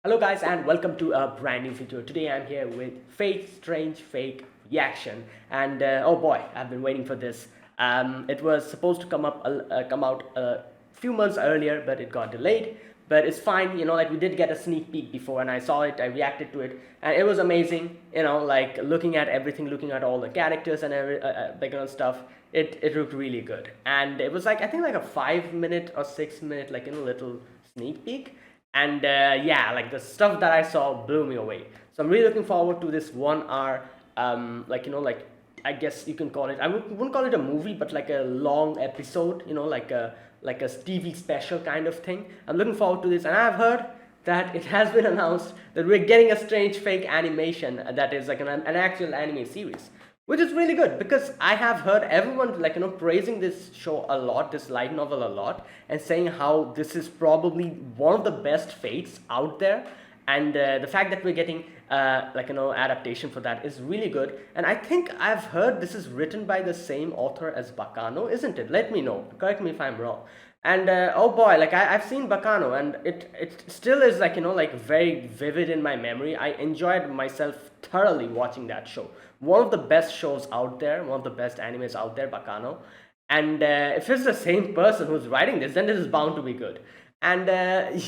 Hello guys and welcome to a brand new video. Today I'm here with Fate Strange Fake Reaction and oh boy, I've been waiting for this. It was supposed to come out a few months earlier, but it got delayed. But it's fine, like we did get a sneak peek before and I saw it, I reacted to it and it was amazing, like looking at everything, looking at all the characters and that kind of stuff. It looked really good and it was like I think like a 5 minute or 6 minute little sneak peak and yeah, like the stuff that I saw blew me away. So I'm really looking forward to this 1 hour like I guess you can call it, wouldn't call it a movie, but like a long episode, like a TV special kind of thing. I'm looking forward to this, and I've heard that it has been announced that we're getting a strange fake animation that is like an actual anime series, which is really good because I have heard everyone praising this show a lot, this light novel a lot, and saying how this is probably one of the best fates out there. And the fact that we're getting adaptation for that is really good. And I think I've heard this is written by the same author as Bacano, isn't it? Let me know. Correct me if I'm wrong. And oh boy, like I've seen Bacano and it still is very vivid in my memory. I enjoyed myself thoroughly watching that show. One of the best shows out there, one of the best animes out there, Bacano. And if it's the same person who's writing this, then this is bound to be good. And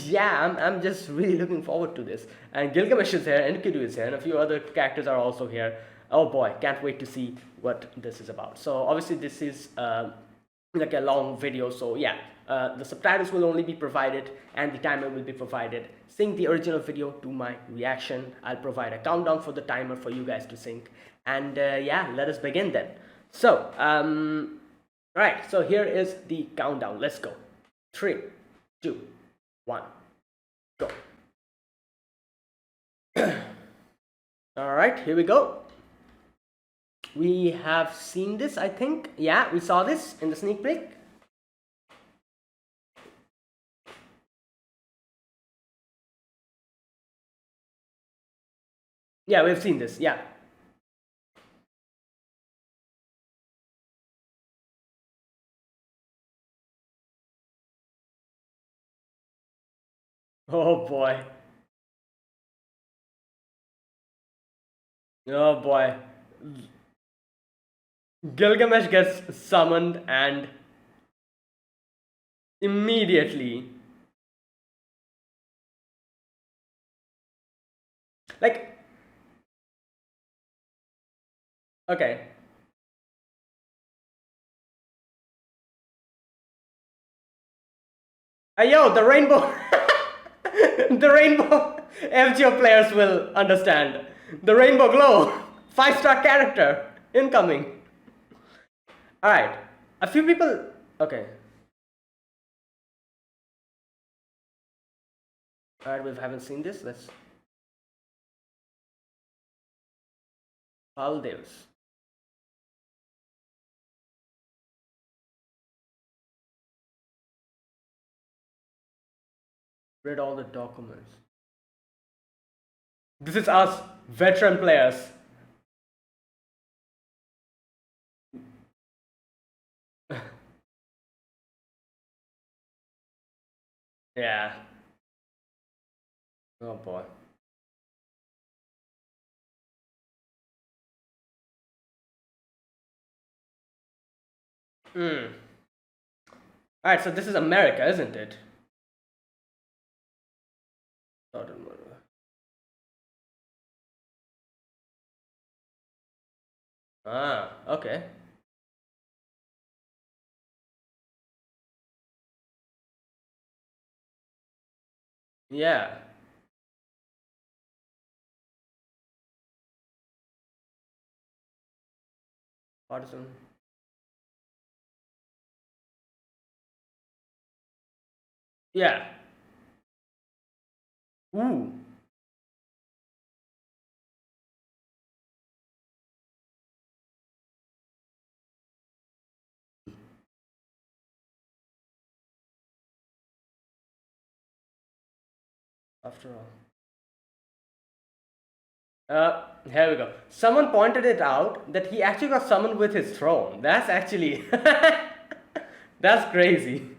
yeah, I'm just really looking forward to this. And Gilgamesh is here, Enkidu is here, and a few other characters are also here. Oh boy, can't wait to see what this is about. So obviously this is like a long video, so yeah, the subtitles will only be provided and the timer will be provided. Sync the original video to my reaction. I'll provide a countdown for the timer for you guys to sync. And yeah, let us begin then. So right, so here is the countdown. Let's go. 3, 2, 1, go. All right, here we go. We have seen this, I think. Yeah, we saw this in the sneak peek. Yeah, we've seen this. Yeah. Oh boy. Oh boy. Gilgamesh gets summoned and immediately, like, okay. Yo, the rainbow. The rainbow FGO players will understand. The rainbow glow. 5-star character incoming. Alright. A few people. Okay. Alright, we haven't seen this. Let's. Paldeus. Read all the documents. This is us, veteran players. Yeah. Oh boy. Hmm. Alright, so this is America, isn't it? Ah, okay. Yeah. Partisan. Yeah. Ooh. After all. Here we go. Someone pointed it out that he actually got summoned with his throne. That's actually that's crazy.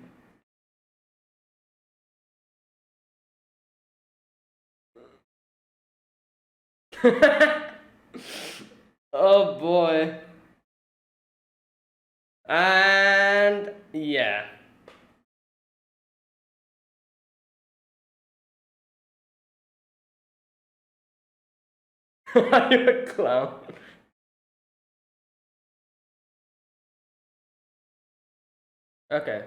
Oh boy. And yeah. You're a clown. Okay.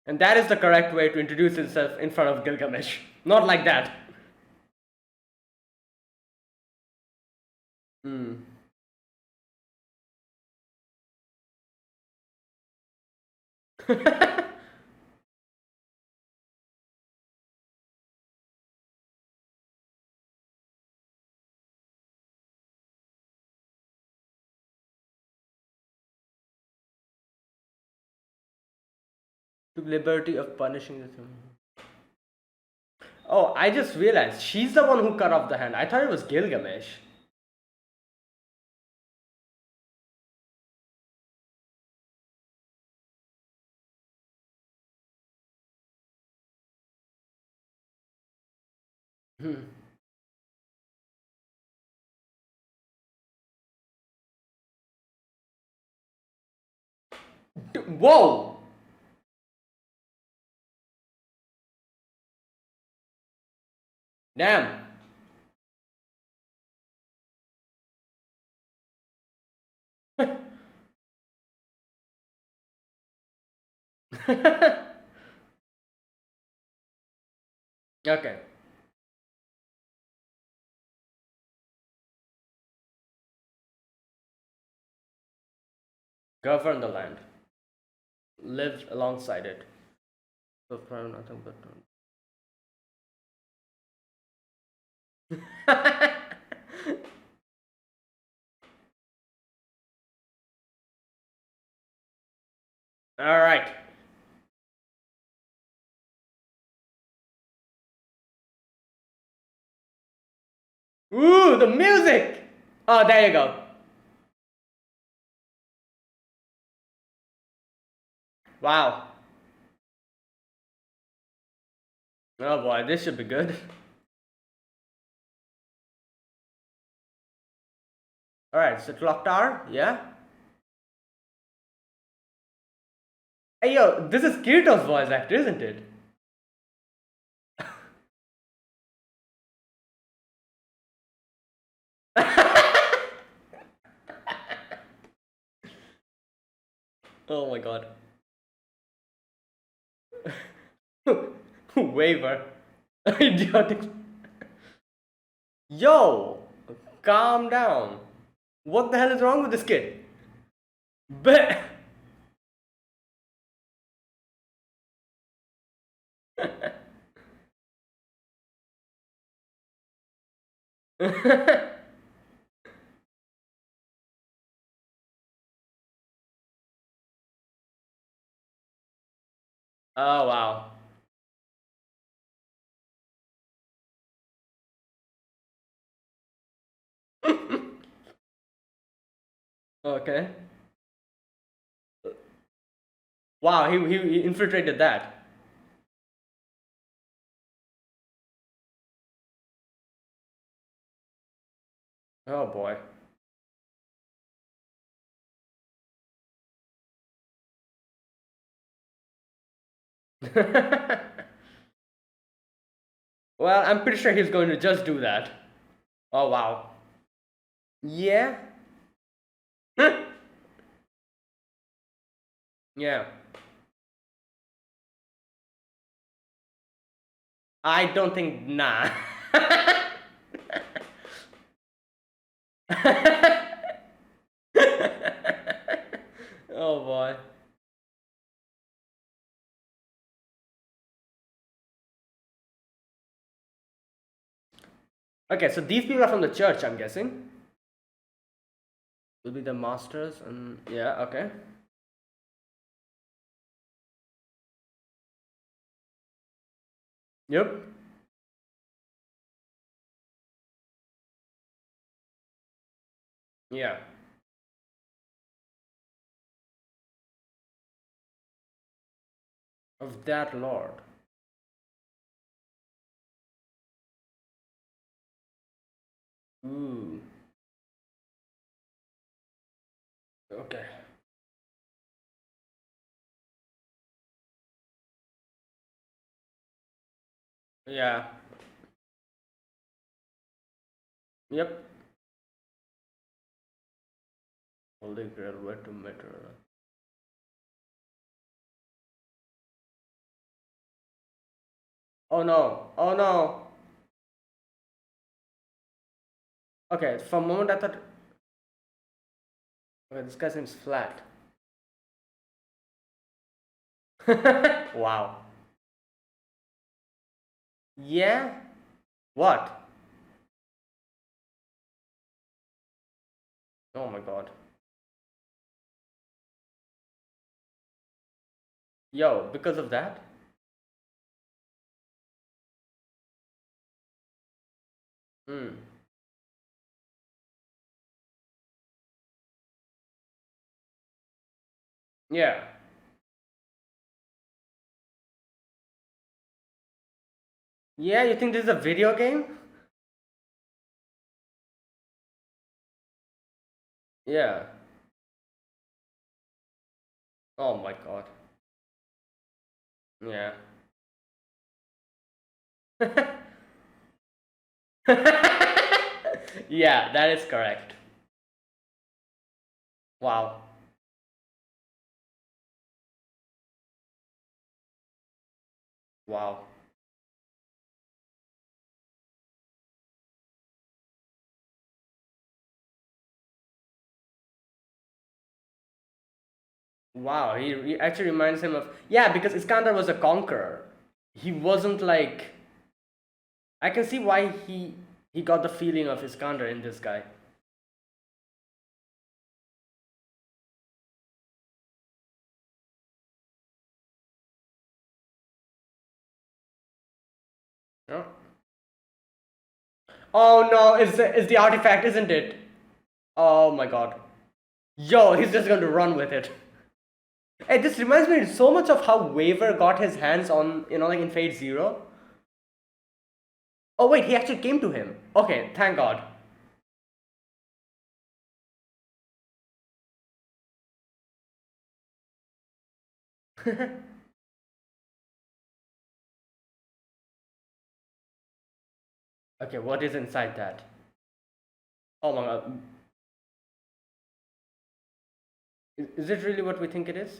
And that is the correct way to introduce himself in front of Gilgamesh. Not like that. Hmm. To liberty of punishing the thing. Oh, I just realized she's the one who cut off the hand. I thought it was Gilgamesh. Hmm. Whoa! Damn. Okay. Govern the land. Live alongside it. So far, nothing but. All right. Ooh, the music! Oh, there you go. Wow. Oh boy, this should be good. Alright, so clock tower, yeah? Hey yo, this is Kirito's voice actor, isn't it? Oh my god. Waiver. Idiotic. Yo! Calm down. What the hell is wrong with this kid? Be- Oh wow. Okay. Wow, he infiltrated that. Oh boy. Well, I'm pretty sure he's going to just do that. Oh wow. Yeah? Yeah. I don't think nah. Oh boy. Okay, so these people are from the church, I'm guessing. Will be the masters and yeah, okay. Yep. Yeah. Of that lord. Ooh. Okay. Yeah. Yep. Holy grail, where to meter. Oh no. Oh no. Okay, for a moment I thought, okay, this guy seems flat. Wow. Yeah? What? Oh my god. Yo, because of that? Hmm. Yeah. Yeah, you think this is a video game? Yeah. Oh my god. Yeah. Yeah, that is correct. Wow. Wow. Wow. He actually reminds him of. Yeah, because Iskandar was a conqueror. He wasn't like. I can see why he got the feeling of Iskandar in this guy. Oh, oh no, it's the artifact, isn't it? Oh my god. Yo, he's just going to run with it. Hey, this reminds me so much of how Waver got his hands on, like in Fate Zero. Oh wait, he actually came to him. Okay, thank God. Okay, what is inside that? Oh my God, is it really what we think it is?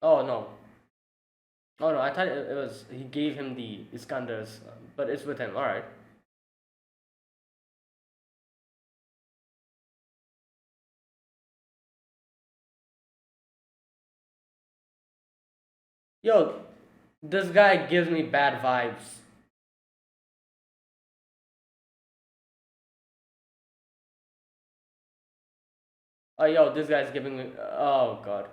Oh no. Oh no, I thought it was he gave him the Iskandars, but it's with him. All right. Yo, this guy gives me bad vibes. Oh yo, this guy's giving me. Oh God.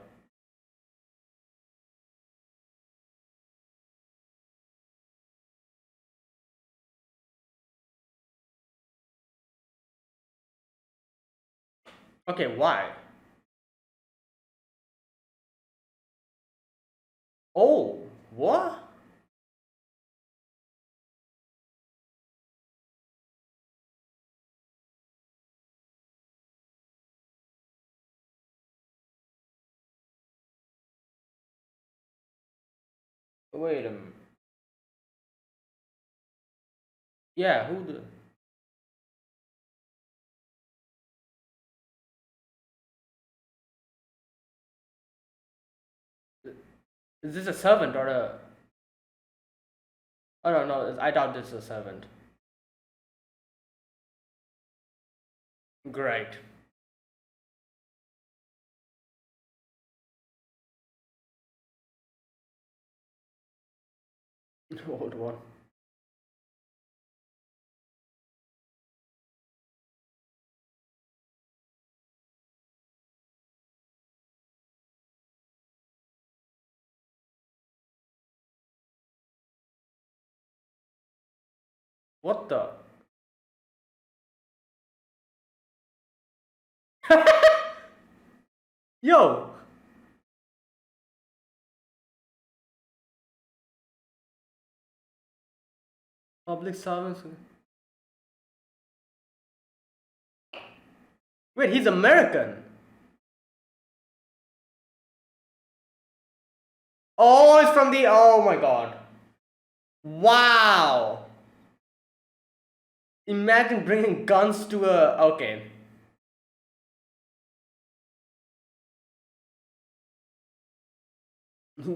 Okay, why? Oh, what? Wait a minute. Yeah, who the? Is this a servant or a? Oh no, no, I doubt this is a servant. Great. Old one. What the? Yo! Public servants. Wait, he's American. Oh, it's from the. Oh my god. Wow. Imagine bringing guns to a. Okay.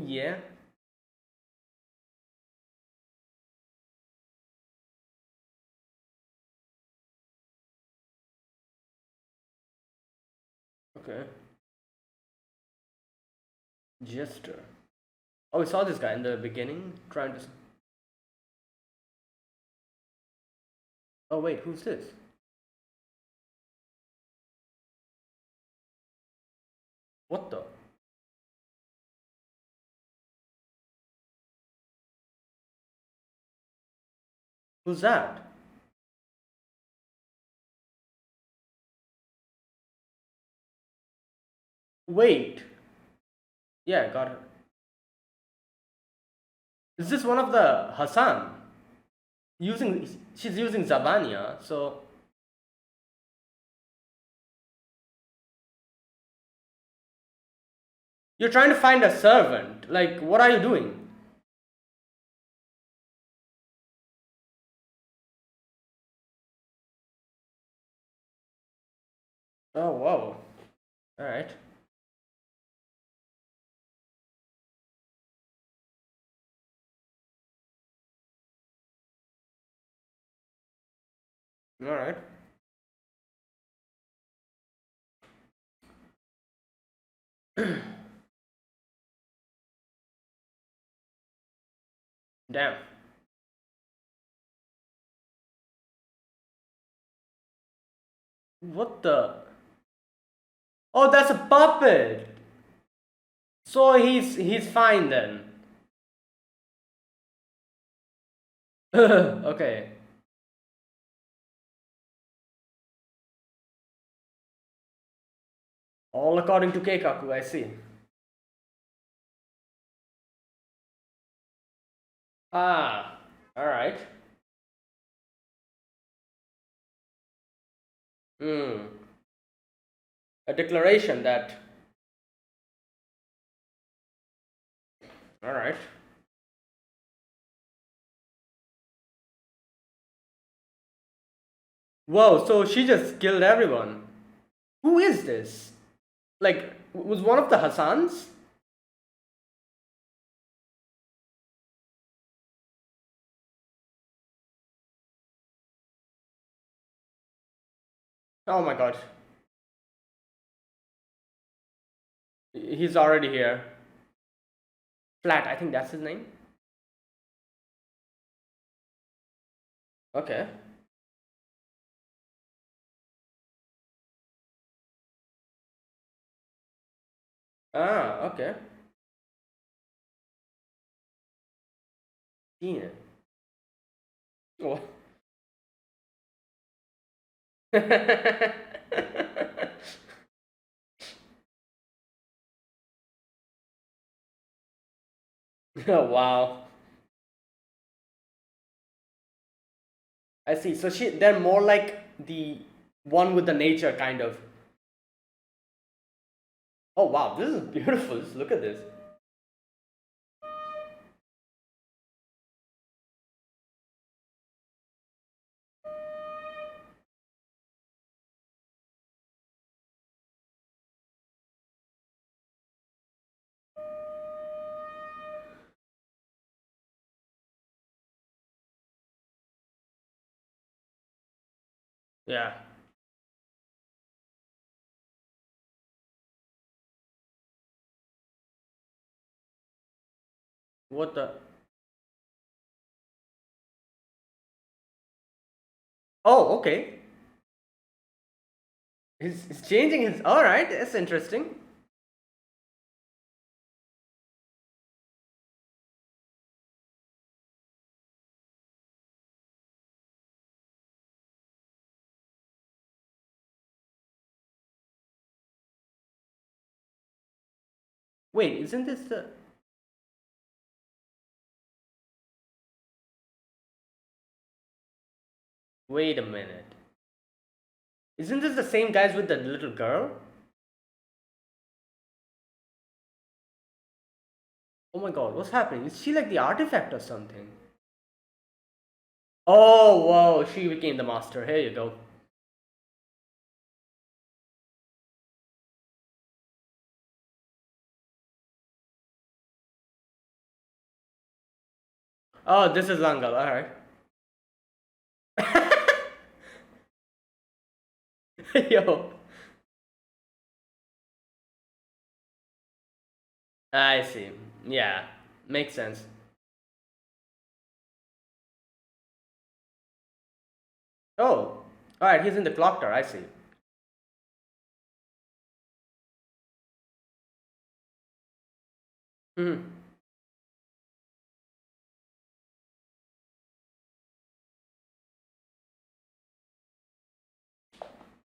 Yeah. Okay. Jester. Oh, we saw this guy in the beginning trying to. Oh, wait, who's this? What the? Who's that? Wait. Yeah, got it. Is this one of the Hassan? Using she's using Zabania, so you're trying to find a servant. Like, what are you doing? Oh wow. Alright. Alright. Damn. What the? Oh, that's a puppet. So he's fine then. Okay. All according to Keikaku, I see. Ah, alright. Hmm. A declaration that. Alright. Whoa, so she just killed everyone. Who is this? Like, was one of the Hassans? Oh my god. He's already here. Flat, I think that's his name. Okay. Ah, okay. Yeah. Oh. Oh, wow. I see. So they're more like the one with the nature kind of. Oh wow, this is beautiful. Just look at this. Yeah. What the? Oh, okay. He's changing his. All right, that's interesting. Wait, isn't this the... Wait a minute. Isn't this the same guys with the little girl? Oh my god, what's happening? Is she like the artifact or something? Oh, whoa, she became the master. Here you go. Oh, this is Langal, alright. Yo. I see. Yeah, makes sense. Oh, alright, he's in the clock tower, I see. Hmm.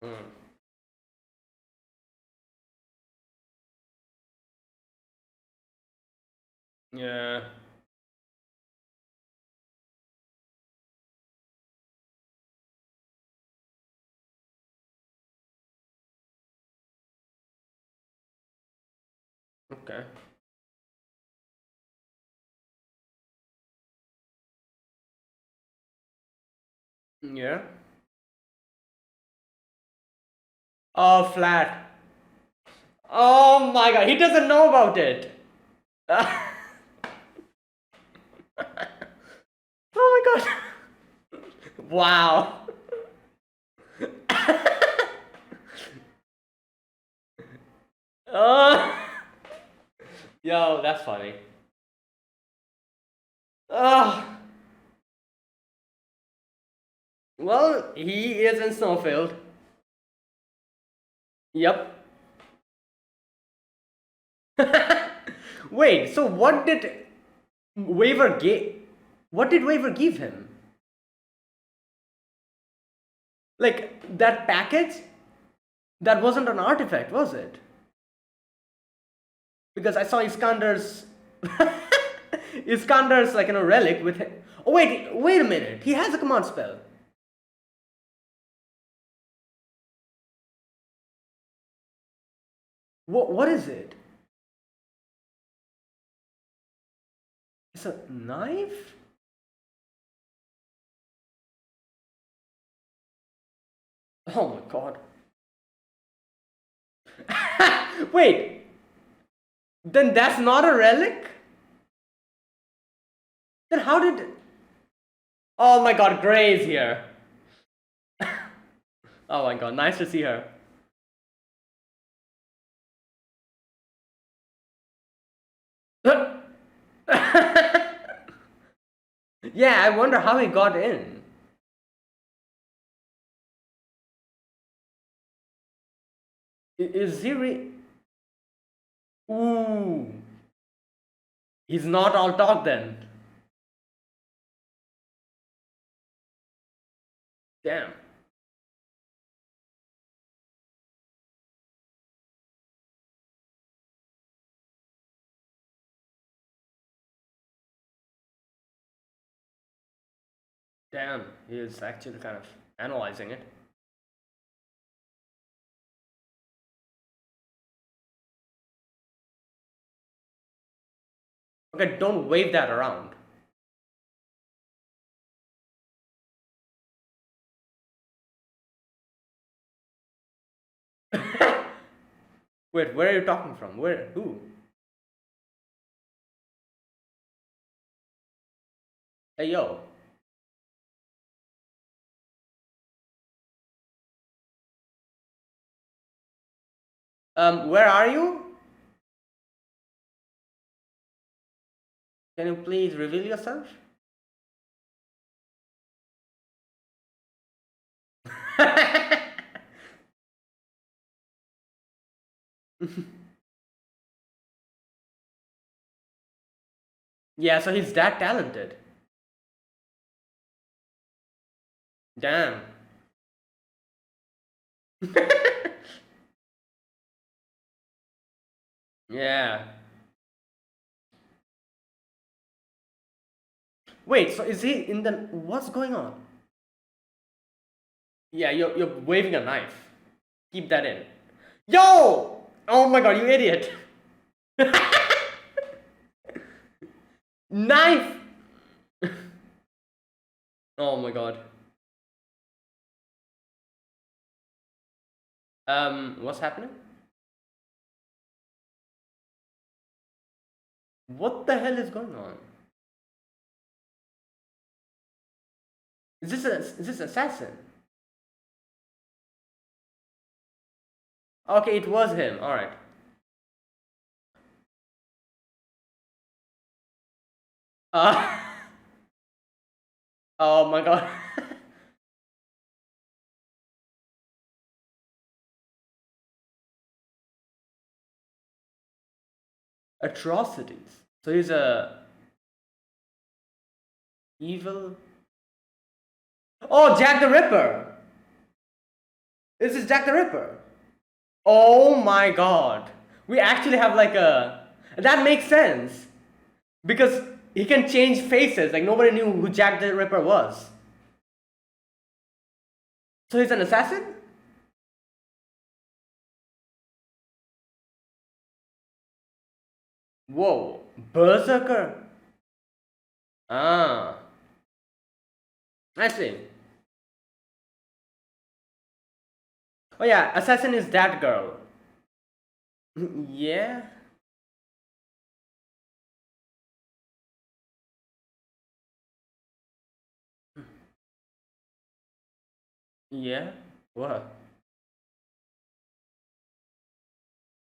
Hmm. Yeah. Okay. Yeah. Oh, flat. Oh my god, he doesn't know about it. Oh my god. Wow. Oh. Yo, that's funny. Oh. Well, he is in Snowfield. Yep. Wait, so what did Waver give? What did Waver give him? Like that package? That wasn't an artifact, was it? Because I saw Iskandar's Iskandar's like relic with him. Oh wait a minute. He has a command spell. What is it? It's a knife? Oh my god. Wait, then that's not a relic? Then how did... Oh my god, Grey is here. Oh my god, nice to see her. Yeah, I wonder how he got in. Is he Ooh. He's not all talk then. Damn. Damn, he is actually kind of analyzing it. Okay, don't wave that around. Wait, where are you talking from? Where? Who? Hey, yo. Where are you? Can you please reveal yourself? Yeah, so he's that talented. Damn. Yeah. Wait, so is he in the. What's going on? Yeah, you're waving a knife. Keep that in. Yo! Oh my god, you idiot! Knife! Oh my god. What's happening? What the hell is going on? Is this assassin? Okay, it was him. All right. Uh, oh my god. Atrocities. So he's a evil. Oh, Jack the Ripper. This is Jack the Ripper. Oh my god. We actually have like a. That makes sense. Because he can change faces. Like nobody knew who Jack the Ripper was. So he's an assassin? Whoa. Berserker? Ah. I see. Oh yeah, assassin is that girl. Yeah. Yeah. What?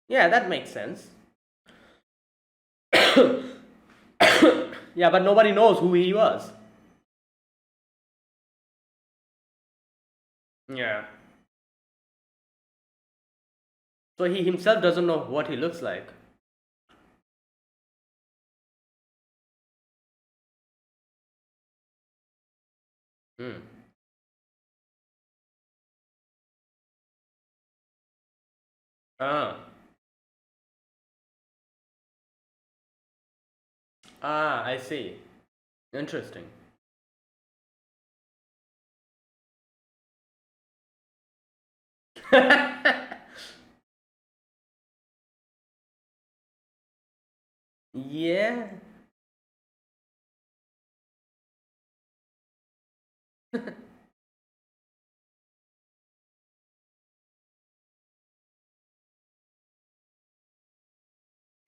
Yeah, that makes sense. Yeah, but nobody knows who he was. Yeah. So he himself doesn't know what he looks like. Hmm. Ah. Ah, I see. Interesting. Yeah.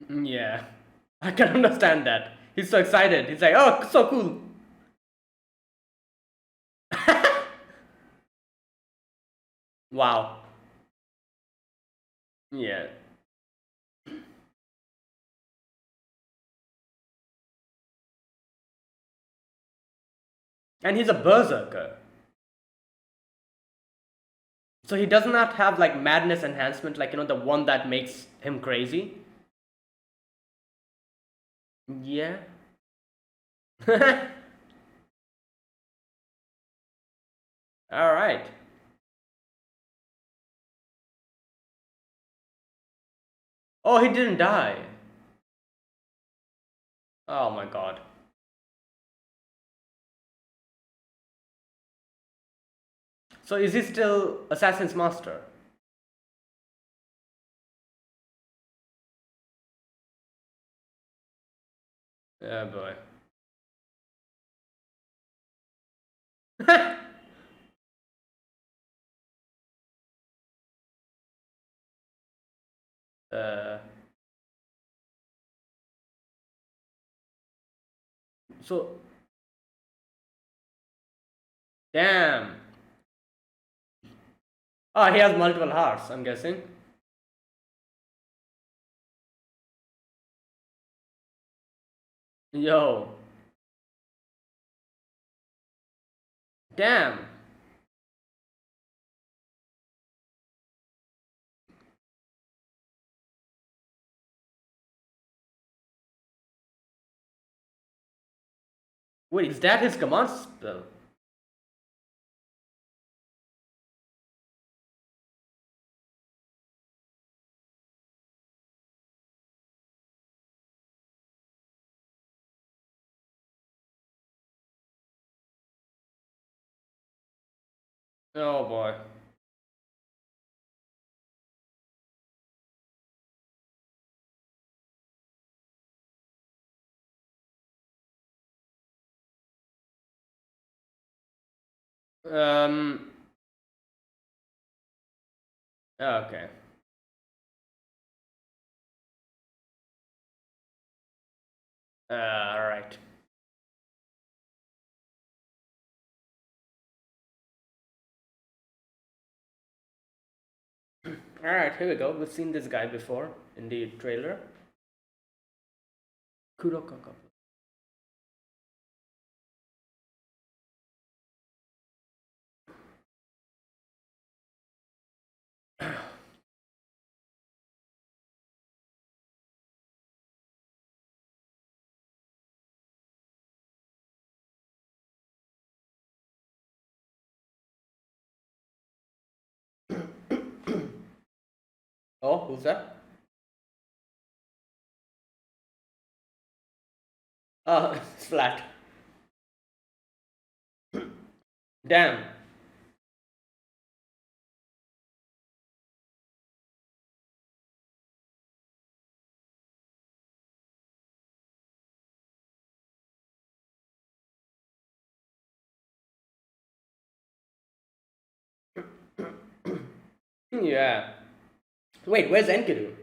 Yeah. I can understand that. He's so excited. He's like, oh, so cool. Wow. Yeah. And he's a berserker. So he does not have like madness enhancement, like, the one that makes him crazy. Yeah. All right. Oh, he didn't die. Oh my god. So is he still Assassin's Master? Yeah, boy. uh, so, damn. Oh, he has multiple hearts, I'm guessing. Yo. Damn. Wait, is that his command spell? Oh boy. Um. Okay. All right. All right. Here we go. We've seen this guy before in the trailer. Kuroko. Oh, who's that? It's flat. Damn. Yeah. Wait, where's Enkidu?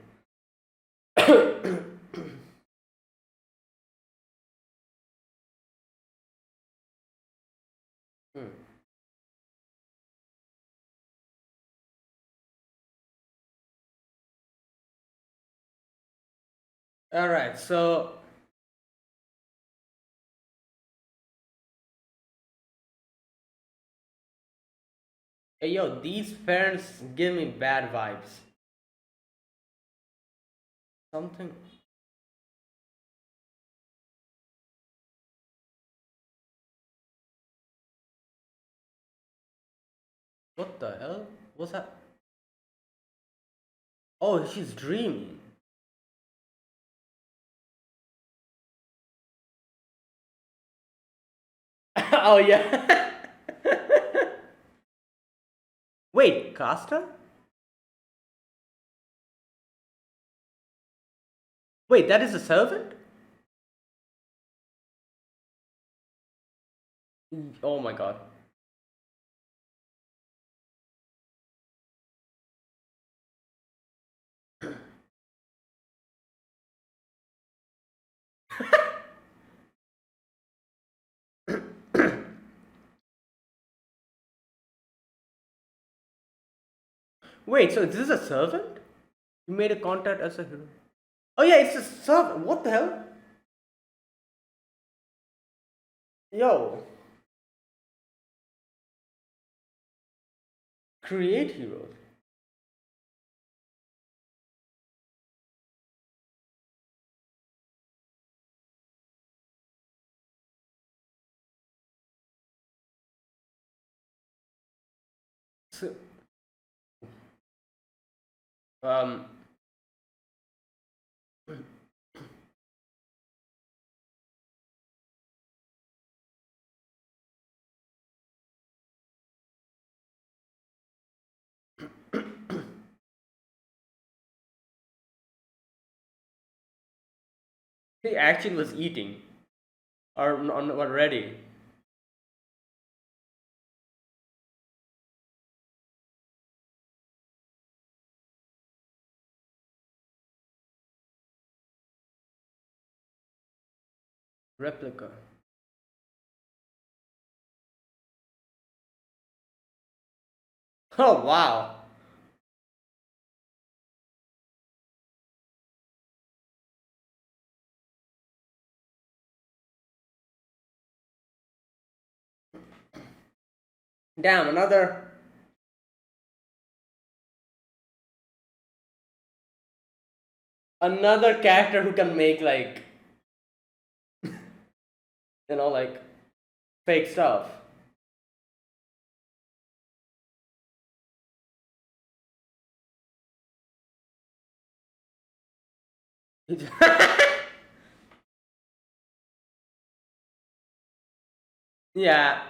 Hmm. All right. So, hey, yo, these parents give me bad vibes. Something. What the hell? What's that? Oh, she's dreaming. Oh yeah. Wait, Costa? Wait, that is a servant? Oh my god. Wait, so this is a servant? You made a contact as a hero. Oh yeah, it's a servant. What the hell? Yo, create heroes. So, um, he actually was eating or already. Replica. Oh wow. Damn, another character who can make like like fake stuff. Yeah.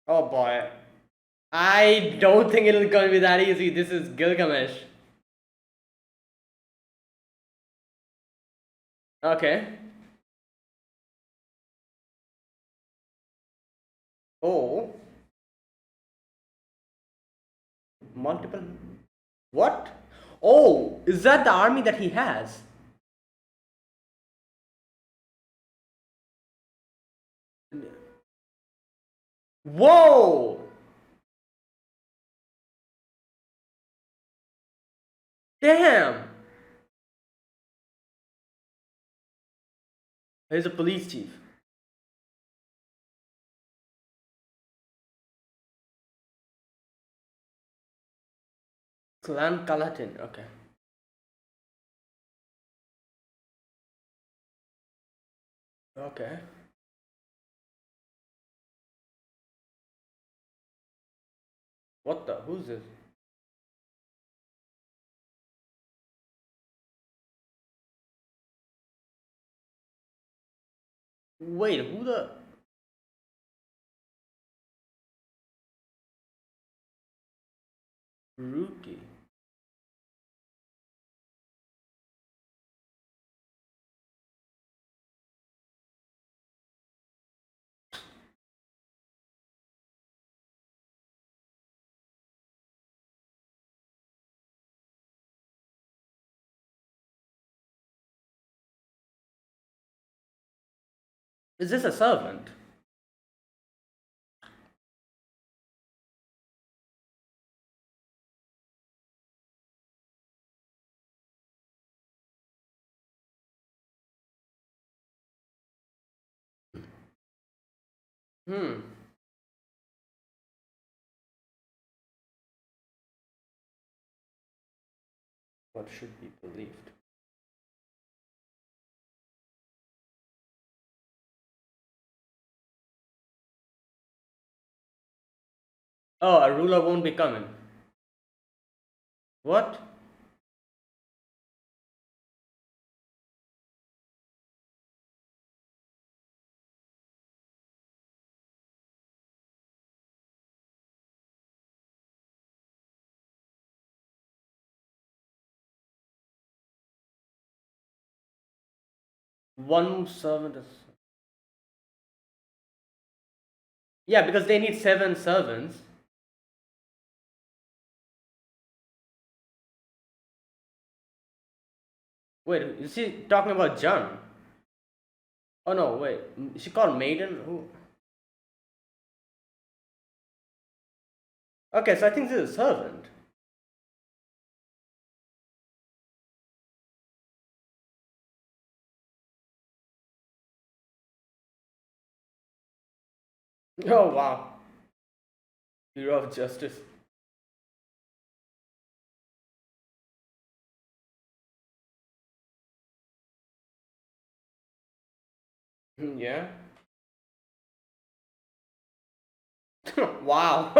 Oh boy. I don't think it'll gonna be that easy. This is Gilgamesh. Okay. Oh, multiple. What? Oh, is that the army that he has? Whoa! Damn! He's a police chief. Clan Kalatin. Okay. Okay. What the? Who's this? Wait, who the? Rookie. Is this a servant? Hmm. What should be believed? Oh, a ruler won't be coming. What? One servant is. Yeah, because they need seven servants. Wait, is she talking about John? Oh no, wait. Is she called Maiden? Who? Okay, so I think this is a servant. Oh wow. Hero of justice. Yeah. Wow.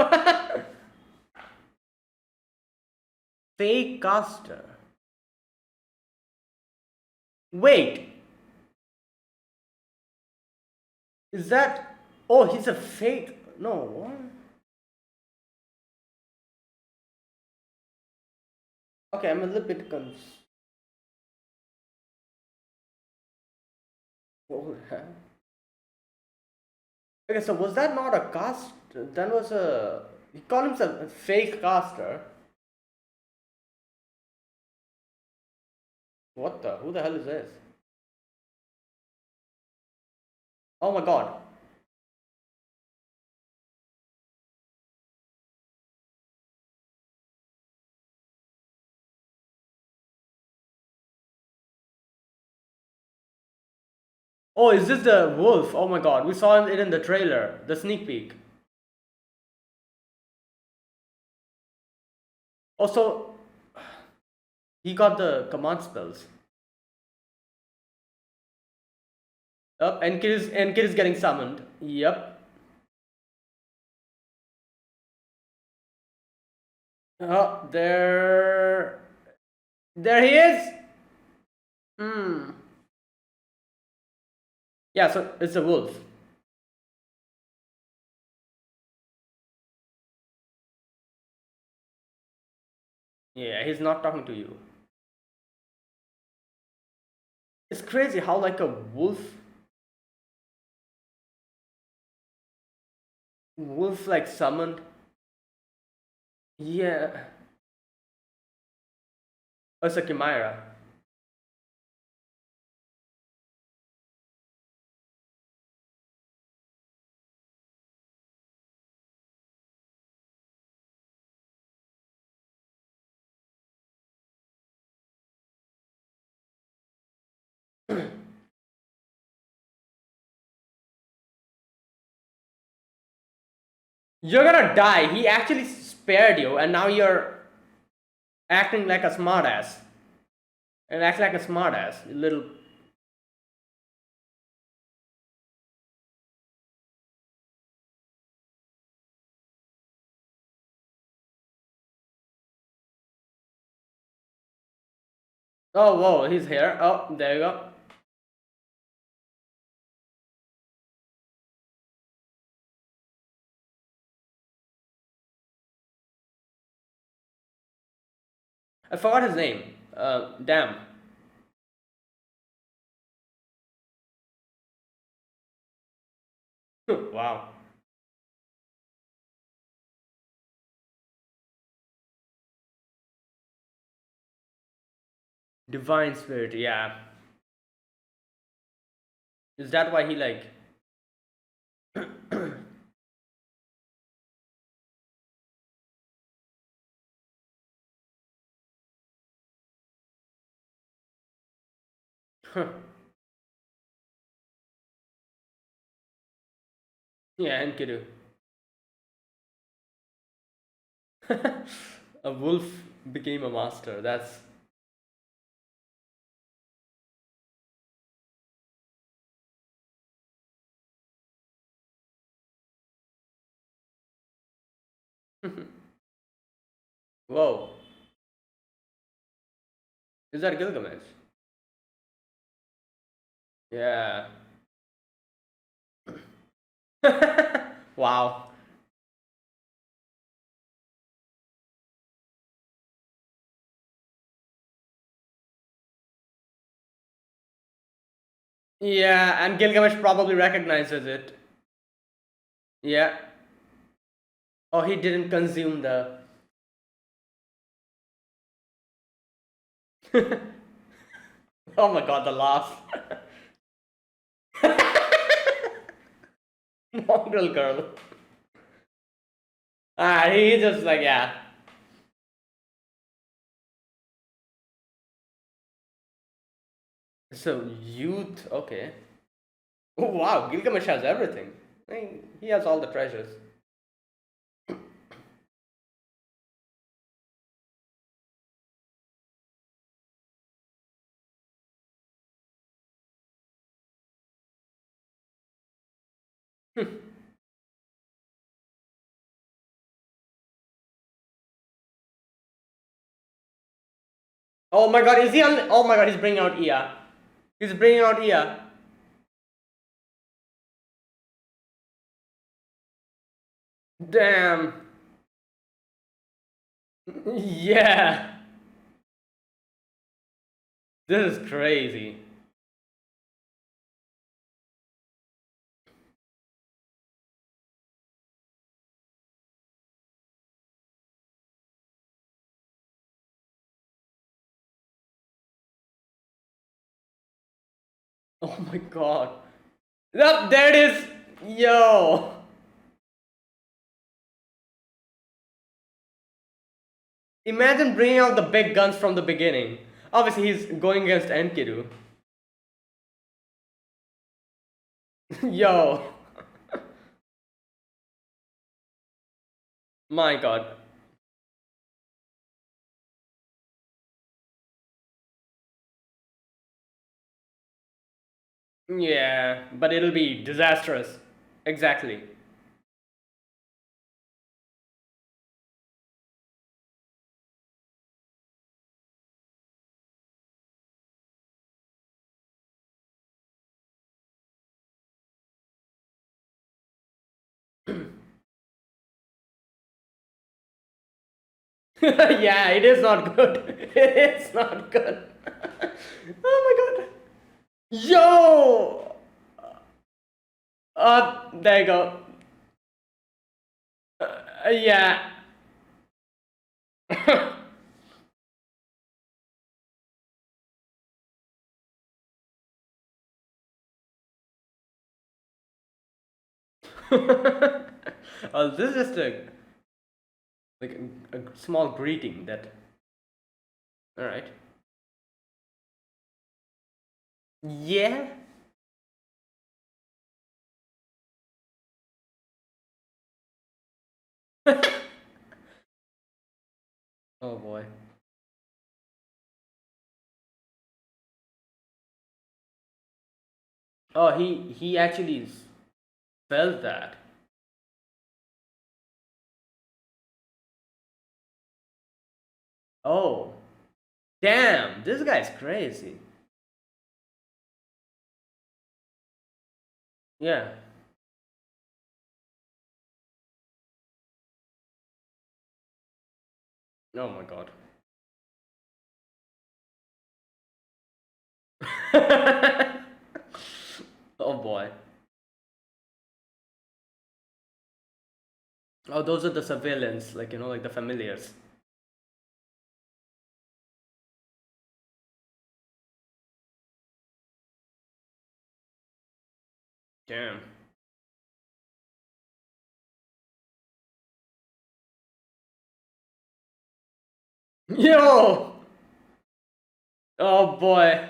Fake caster. Wait, is that? Oh, he's a fake. No, what? Okay, I'm a little bit confused. What the hell? Okay, so was that not a cast? That was a. He called himself a fake caster. What the? Who the hell is this? Oh my god. Oh, is this the wolf? Oh my god, we saw it in the trailer, the sneak peek. Also, he got the command spells. Yep, and kid is getting summoned. Yep. Oh, there he is. Hmm. Yeah, so it's a wolf. Yeah, he's not talking to you. It's crazy how like a wolf like summoned. Yeah, oh, it's a chimera. You're gonna die. He actually spared you, and now you're acting like a smartass. And act like a smartass, little. Oh, whoa, he's here. Oh, there you go. I forgot his name. Damn. Wow. Divine spirit, yeah. Is that why he like. Yeah, Enkidu. A wolf became a master. That's. Whoa. Is that Gilgamesh? Yeah. Wow. Yeah, and Gilgamesh probably recognizes it. Yeah. Oh, he didn't consume the. Oh my god, the laugh. Mongrel girl. Ah, he just like, yeah. So, youth, okay. Oh wow, Gilgamesh has everything. I mean, he has all the treasures. Oh my god, is he on? Oh my god, he's bringing out Ea. He's bringing out Ea. Damn. Yeah. This is crazy. Oh my god. Yep, there it is. Yo. Imagine bringing out the big guns from the beginning. Obviously, he's going against Enkidu. Yo. My god. Yeah, but it'll be disastrous. Exactly. Yeah, it is not good. It's not good. Oh my god. Yo! There you go. Yeah. Oh, this is just a small greeting that. All right. Yeah. Oh boy. Oh, he actually felt that. Oh, damn! This guy's crazy. Yeah. Oh my god. Oh boy. Oh, those are the surveillance, like like the familiars. Damn. Yo! Oh boy.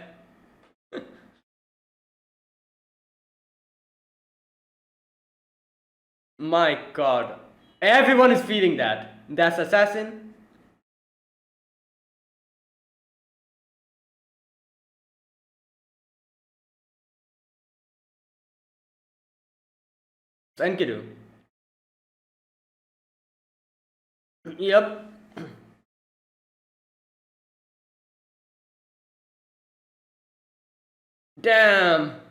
My god. Everyone is feeling that. That's assassin. Enkidu. Yep. Damn.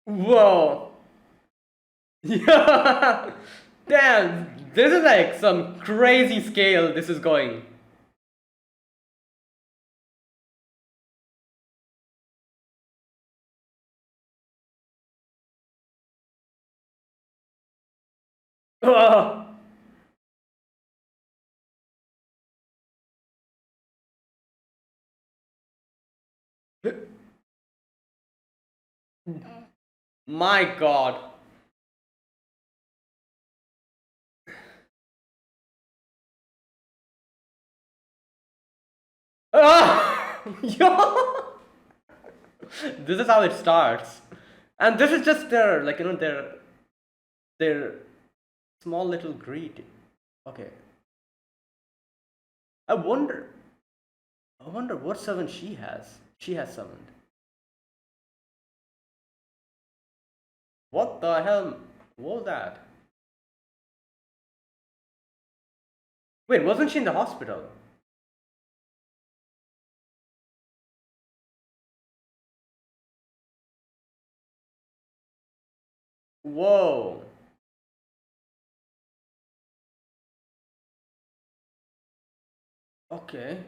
Whoa. Yeah. Damn. This is like some crazy scale this is going. Oh. My god. Ah! Yo! This is how it starts. And this is just their, their small little greed. Okay. I wonder. I wonder what summon she has. She has summoned. What the hell was that? Wait, wasn't she in the hospital? Whoa. Okay.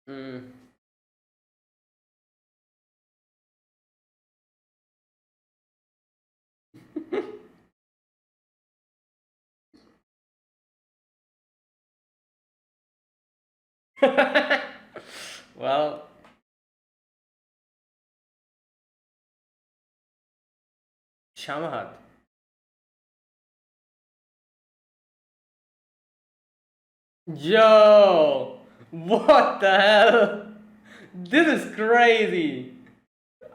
Mm. Well, Shamahat. Yo, what the hell? This is crazy.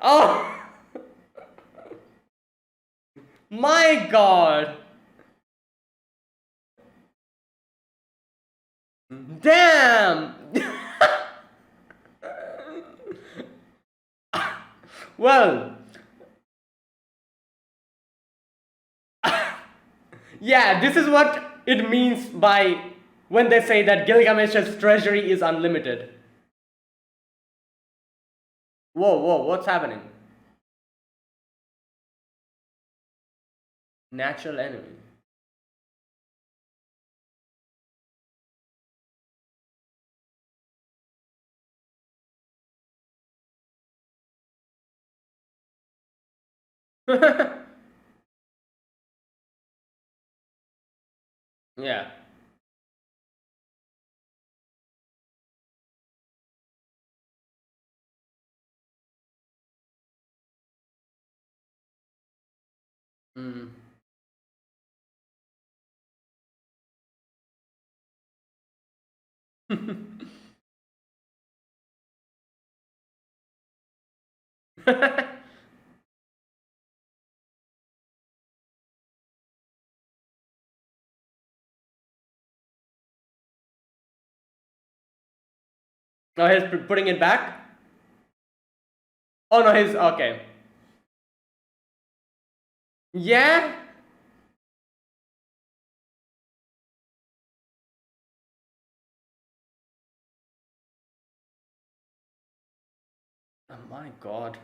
Oh my god. Damn. Well, yeah, this is what it means by when they say that Gilgamesh's treasury is unlimited. Whoa, whoa, what's happening? Natural enemy. Yeah. Mm. Oh, he's putting it back? Oh no, he's okay. Yeah? Oh my god.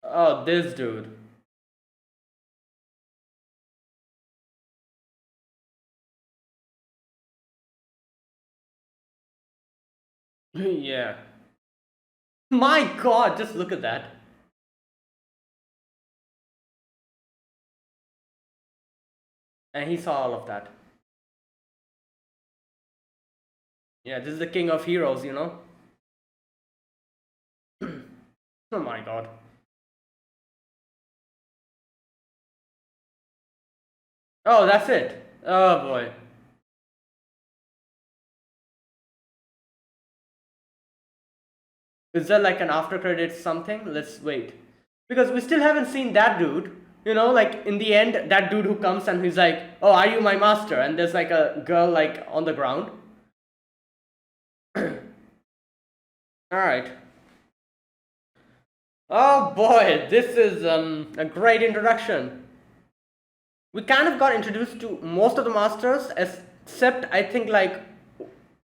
Oh, this dude. Yeah. My god, just look at that. And he saw all of that. Yeah, this is the king of heroes, you know? Oh my god. Oh, that's it. Oh boy. Is there like an after credits something? Let's wait. Because we still haven't seen that dude. You know, like in the end, that dude who comes and he's like, "Oh, are you my master?" And there's like a girl like on the ground. All right. Oh boy, this is a great introduction. We kind of got introduced to most of the masters, except I think like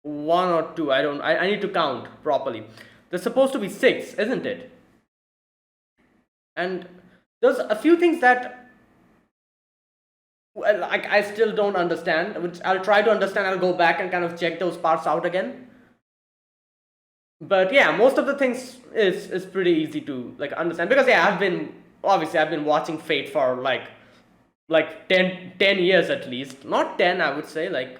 one or two. I don't. I need to count properly. There's supposed to be six, isn't it? And there's a few things that, well, like I still don't understand, which I'll try to understand. I'll go back and kind of check those parts out again. But yeah, most of the things is pretty easy to like understand because yeah, I've been watching Fate for like 10 years at least. Not 10, I would say, like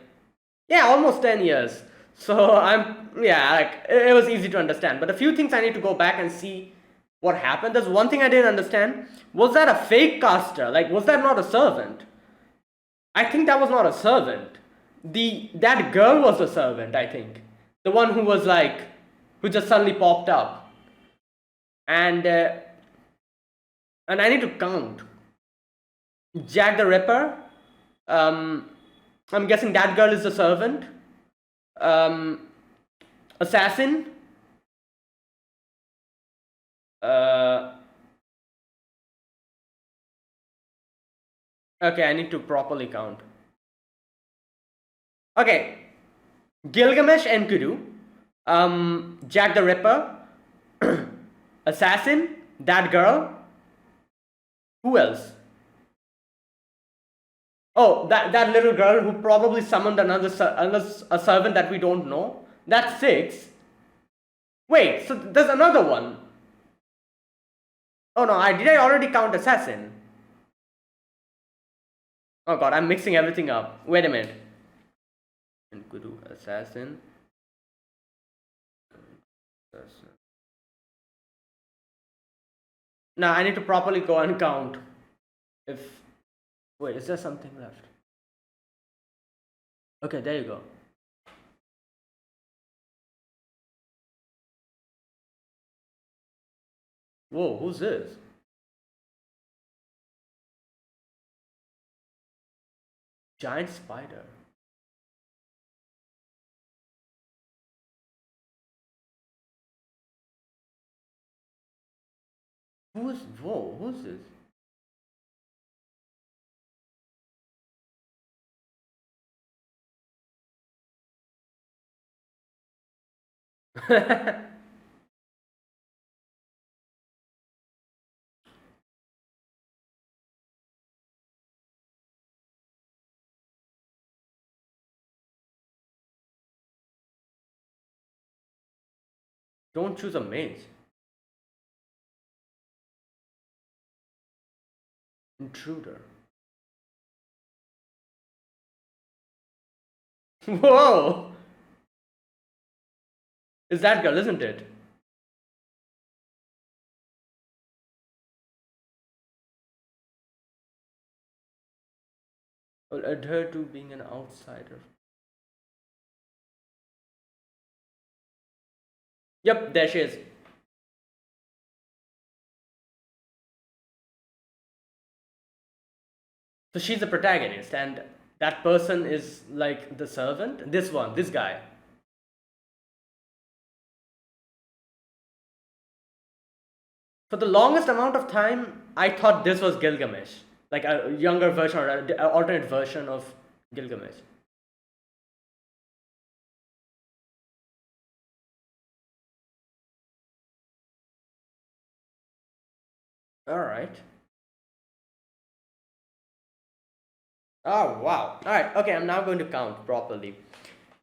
yeah, almost 10 years. So I'm yeah, like it was easy to understand. But a few things I need to go back and see what happened. There's one thing I didn't understand. Was that a fake caster? Like was that not a servant? I think that was not a servant. The that girl was a servant, I think. The one who was like who just suddenly popped up. And and I need to count. Jack the Ripper. Um, I'm guessing that girl is the servant. Um, Assassin. Uh, okay, I need to properly count. Okay, Gilgamesh and Kudu. Jack the Ripper. Assassin. That girl. Who else? Oh, that little girl who probably summoned another a servant that we don't know. That's six. Wait, so there's another one. Oh no, I already count assassin. Oh god, I'm mixing everything up. Wait a minute. Enkidu, assassin. Assassin. Now I need to properly go and count. If wait, is there something left? Okay, there you go. Whoa, who's this? Giant spider. Who's this? Don't choose a mage. Intruder. Whoa! Is that girl, isn't it? Will adhere to being an outsider. Yep, there she is. So she's the protagonist, and that person is like the servant. This guy. For the longest amount of time, I thought this was Gilgamesh, like a younger version or an alternate version of Gilgamesh. All right. Oh wow. All right. Okay, I'm now going to count properly.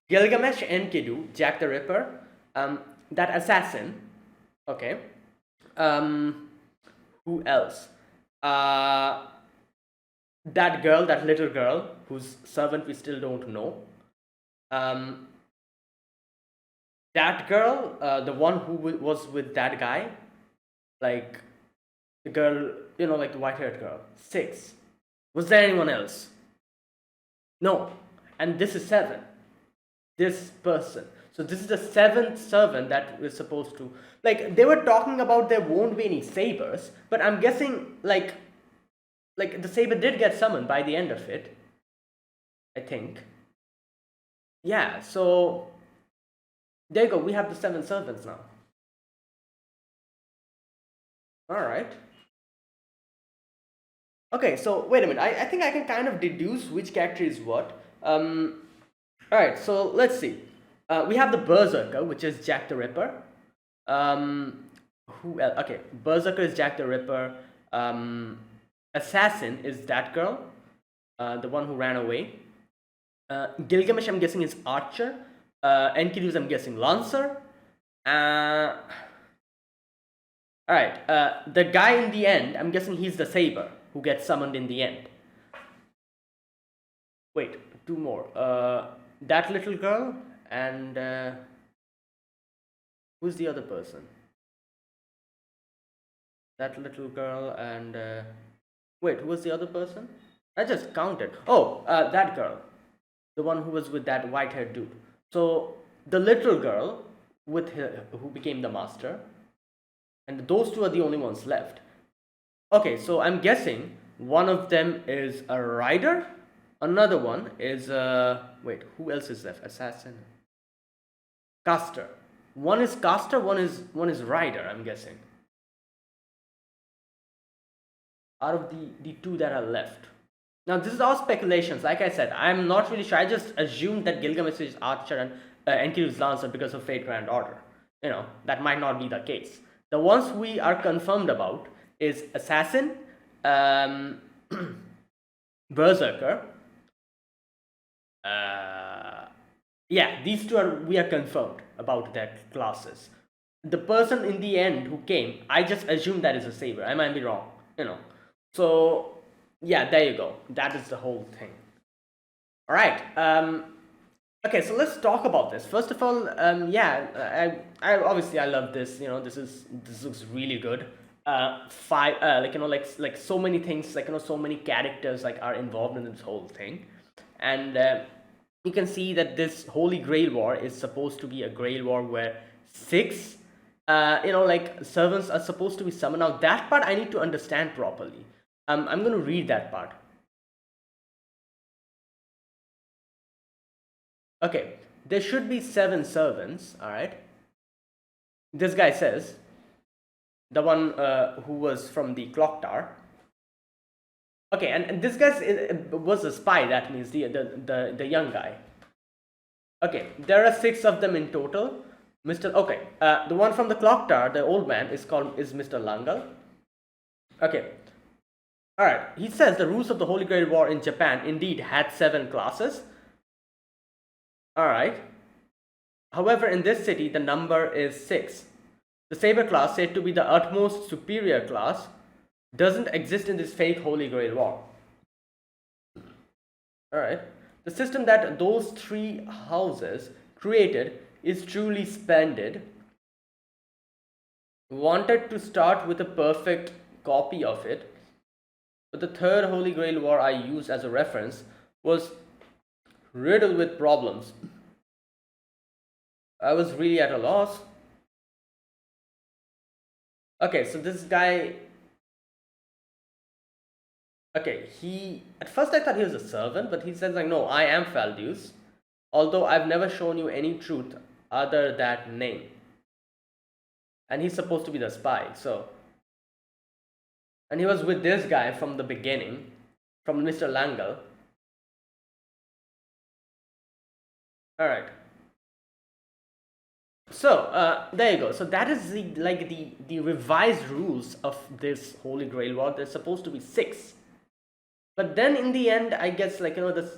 Gilgamesh, Enkidu, Jack the Ripper, that assassin. Okay. Um, who else? Uh, that girl, that little girl, whose servant we still don't know. Um, that girl, the one who was with that guy, like the girl, like the white-haired girl. Six. Was there anyone else? No. And this is seven. This person. So this is the seventh servant that we're supposed to, like, they were talking about there won't be any sabers, but I'm guessing like the saber did get summoned by the end of it, I think. Yeah, so there you go. We have the seven servants now. All right. Okay, so wait a minute. I think I can kind of deduce which character is what. All right, so let's see. We have the Berserker, which is Jack the Ripper. Who else? Okay, Berserker is Jack the Ripper. Assassin is that girl, the one who ran away. Gilgamesh, I'm guessing, is Archer. Enkidu, I'm guessing, Lancer. All right, the guy in the end, I'm guessing he's the Saber who gets summoned in the end. Wait, two more. That little girl and who's the other person? That little girl and wait, who was the other person? I just counted. Oh, that girl, the one who was with that white-haired dude. So the little girl with her, who became the master, and those two are the only ones left. Okay, so I'm guessing one of them is a rider, another one is wait, who else is left? Assassin, caster. One is caster, one is rider, I'm guessing. Out of the two that are left. Now this is all speculations. Like I said, I'm not really sure. I just assumed that Gilgamesh is Archer and Enkidu is Lancer because of Fate Grand Order. That might not be the case. The ones we are confirmed about is Assassin, Berserker. Yeah, these two we are confirmed about their classes. The person in the end who came, I just assumed that is a saber. I might be wrong. So Yeah, there you go. That is the whole thing. All right. Okay, so let's talk about this. First of all, yeah, I obviously I love this. This looks really good. Five, like so many things, like so many characters like are involved in this whole thing, and you can see that this Holy Grail War is supposed to be a Grail War where six, like servants are supposed to be summoned. Now that part I need to understand properly. I'm going to read that part. Okay, there should be seven servants. All right. This guy says, the one who was from the clock tower. Okay, and this guy was a spy. That means the young guy. Okay, there are six of them in total. Mr. Okay, the one from the clock tower, the old man, is Mr. Langal. Okay, all right. He says the rules of the Holy Grail War in Japan indeed had seven classes. All right. However, in this city, the number is six. The Saber class, said to be the utmost superior class, doesn't exist in this fake Holy Grail War. Alright. The system that those three houses created is truly splendid. Wanted to start with a perfect copy of it, but the third Holy Grail War I used as a reference was riddled with problems. I was really at a loss. Okay, so this guy. Okay, at first I thought he was a servant, but he says like, no, I am Faldius, although I've never shown you any truth other that name. And he's supposed to be the spy, so. And he was with this guy from the beginning, from Mr. Langal. Alright. So there you go. So that is the revised rules of this Holy Grail War. There's supposed to be six, but then in the end, I guess the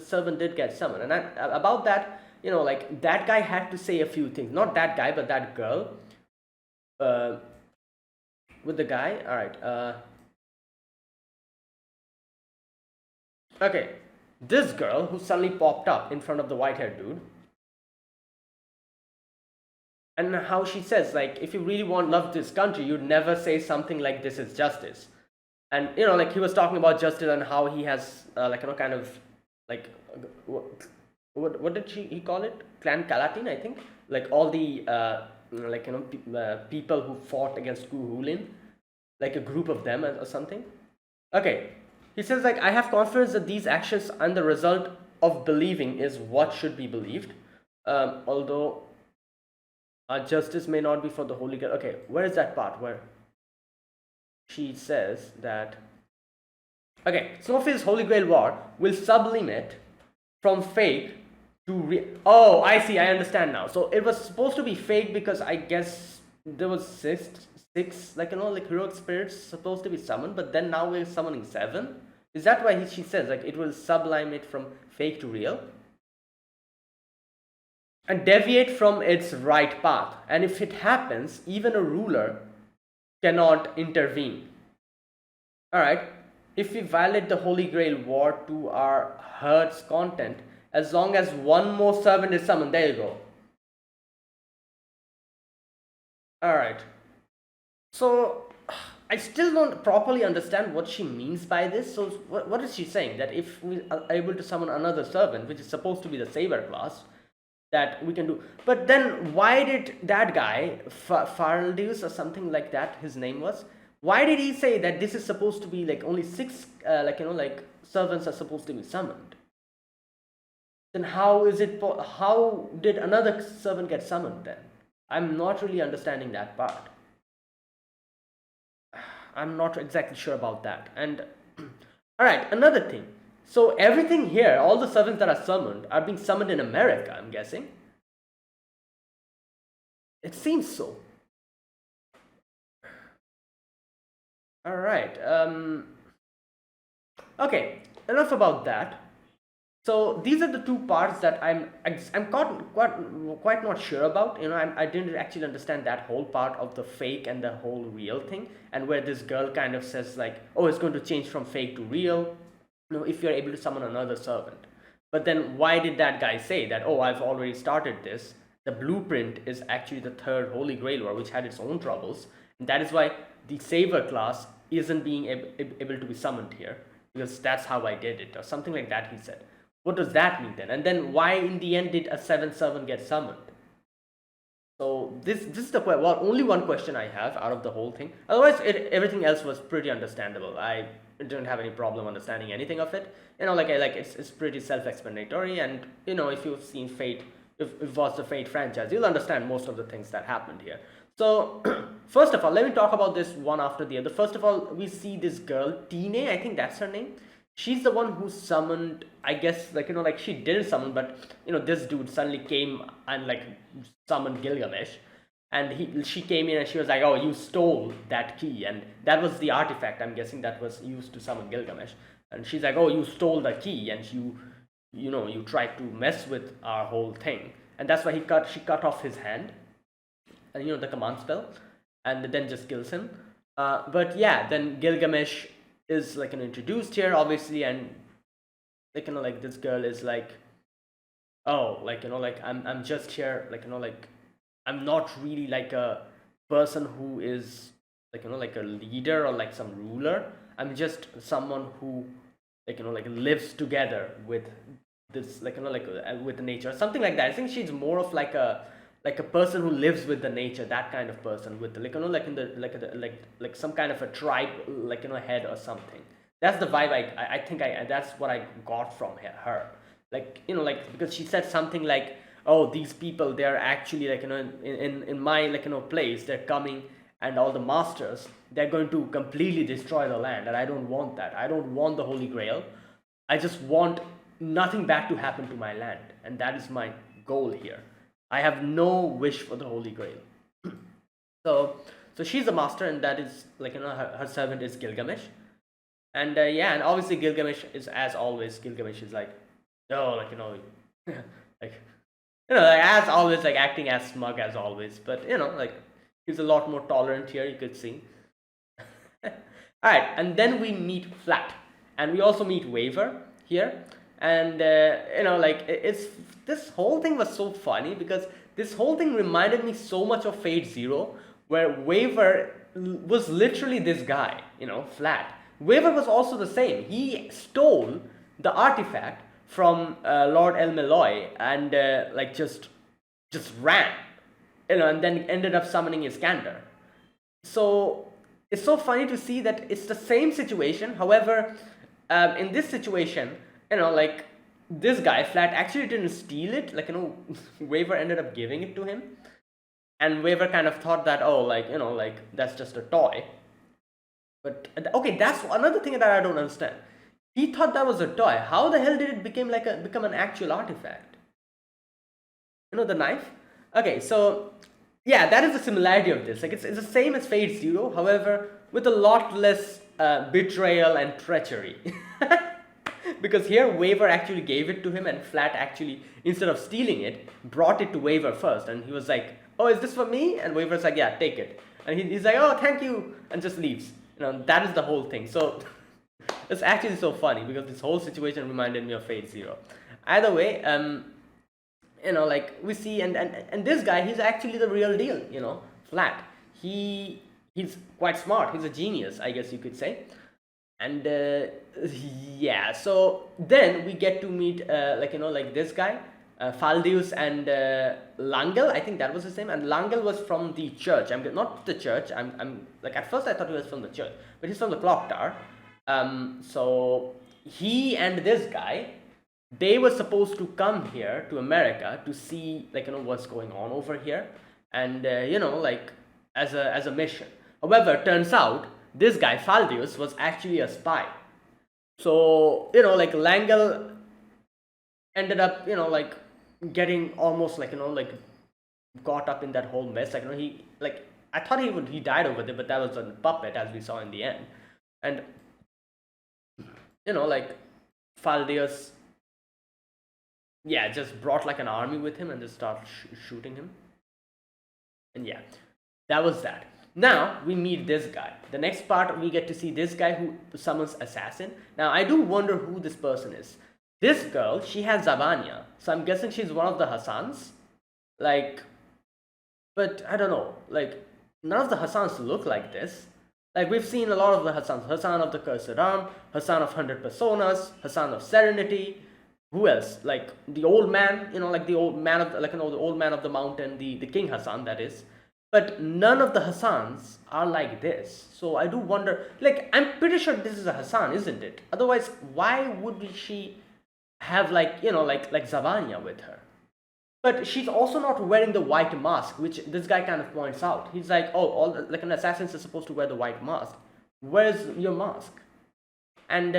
servant did get summoned, and about that, like that guy had to say a few things. Not that guy, but that girl. With the guy. All right. Okay. This girl who suddenly popped up in front of the white-haired dude. And how she says, like, if you really want love this country, you'd never say something like this is justice. And like he was talking about justice and how he has kind of like what did he call it, Clan Calatin, I think, like all the people who fought against Guhulin, like a group of them or something. Okay, he says like, I have confidence that these actions and the result of believing is what should be believed, although our justice may not be for the Holy Grail. Okay, where is that part where she says that, okay, Snowfield's Holy Grail War will sublimate from fake to oh, I see, I understand now. So it was supposed to be fake because I guess there was six like heroic spirits supposed to be summoned, but then now we're summoning seven. Is that why she says like it will sublimate from fake to real and deviate from its right path? And if it happens, even a ruler cannot intervene. Alright, if we violate the Holy Grail War to our heart's content, as long as one more servant is summoned, there you go. Alright, so I still don't properly understand what she means by this. So what is she saying? That if we are able to summon another servant, which is supposed to be the Saber class, that we can do. But then why did that guy, Faraldius or something like that, his name was, why did he say that this is supposed to be like only six, servants are supposed to be summoned? Then how did another servant get summoned then? I'm not really understanding that part. I'm not exactly sure about that. And alright, another thing. So everything here, all the servants that are summoned are being summoned in America, I'm guessing. It seems so. Alright, okay, enough about that. So these are the two parts that I'm quite not sure about. I didn't actually understand that whole part of the fake and the whole real thing, and where this girl kind of says like, oh, it's going to change from fake to real, if you're able to summon another servant. But then why did that guy say that, oh, I've already started this? The blueprint is actually the third Holy Grail War, which had its own troubles, and that is why the Saver class isn't being able to be summoned here, because that's how I did it, or something like that, he said. What does that mean then? And then why in the end did a 7th servant get summoned? So this is the only one question I have out of the whole thing. Otherwise, everything else was pretty understandable. I didn't have any problem understanding anything of it. It's pretty self-explanatory, and if you've seen Fate, if watched the Fate franchise, you'll understand most of the things that happened here. So first of all, let me talk about this one after the other. First of all, we see this girl, Tine, I think that's her name. She's the one who summoned, I guess, she didn't summon, but this dude suddenly came and summoned Gilgamesh, and she came in and she was like, oh, you stole that key, and that was the artifact, I'm guessing, that was used to summon Gilgamesh. And she's like, oh, you stole the key, and you tried to mess with our whole thing, and that's why she cut off his hand, and the command spell, and then just kills him. But yeah, then Gilgamesh is introduced here, obviously, and this girl is like, oh, I'm just here, I'm not really like a person who is like a leader or like some ruler. I'm just someone who lives together with this with nature, something like that. I think she's more of like a person who lives with the nature, that kind of person, with the in the like some kind of a tribe, head or something. That's the vibe I think that's what I got from her. Because she said something like, oh, these people, they're actually in my place, they're coming, and all the masters, they're going to completely destroy the land, and I don't want that. I don't want the Holy Grail. I just want nothing bad to happen to my land, and that is my goal here. I have no wish for the Holy Grail. So she's a master, and that is her servant is Gilgamesh. And yeah, and obviously Gilgamesh is, as always, Gilgamesh is like, oh, like as always, acting as smug as always, but he's a lot more tolerant here, you could see. All right, and then we meet Flat, and we also meet Waver here, and it's this whole thing was so funny, because this whole thing reminded me so much of Fate Zero, where Waver was literally this guy, Flat. Waver was also the same. He stole the artifact from Lord El-Melloi, and just ran, and then ended up summoning Iskander. So it's so funny to see that it's the same situation. However, in this situation, this guy Flat actually didn't steal it. Waver ended up giving it to him, and Waver kind of thought that, oh, that's just a toy. But okay, that's another thing that I don't understand. He thought that was a toy. How the hell did it become an actual artifact? The knife. Okay, so yeah, that is the similarity of this. It's the same as Fate Zero, however, with a lot less betrayal and treachery. Because here Waver actually gave it to him, and Flat actually, instead of stealing it, brought it to Waver first, and he was like, oh, is this for me? And Waver's like, yeah, take it. And he's like, oh, thank you, and just leaves. That is the whole thing. So it's actually so funny, because this whole situation reminded me of Fate Zero. Either way, we see, and this guy, he's actually the real deal, Flat. He's quite smart. He's a genius, I guess you could say. And yeah, so then we get to meet this guy, Faldius and Langel. I think that was his name. And Langel was from the church. I'm not the church. I'm at first I thought he was from the church, but he's from the clock tower. So he and this guy, they were supposed to come here to America to see what's going on over here, and as a mission. However, turns out this guy Faldius was actually a spy. So Langel ended up getting almost caught up in that whole mess. He I thought he died over there, but that was a puppet, as we saw in the end. And Faldius yeah, just brought like an army with him and just start shooting him. And yeah, that was that. Now we meet this guy. The next part, we get to see this guy who summons assassin. Now I do wonder who this person is. This girl, she has Zavanya, so I'm guessing she's one of the Hassans. Like, but I don't know. Like, none of the Hassans look like this. Like, we've seen a lot of the Hassans: Hassan of the Cursed Arm, Hassan of 100 Personas, Hassan of Serenity. Who else? Like the old man, like the old man of like the old man of the mountain, the King Hassan, that is. But none of the Hassans are like this. So I do wonder. Like, I'm pretty sure this is a Hassan, isn't it? Otherwise, why would she have like like Zavanya with her? But she's also not wearing the white mask, which this guy kind of points out. He's like, oh, all like an assassin is supposed to wear the white mask. Where's your mask? And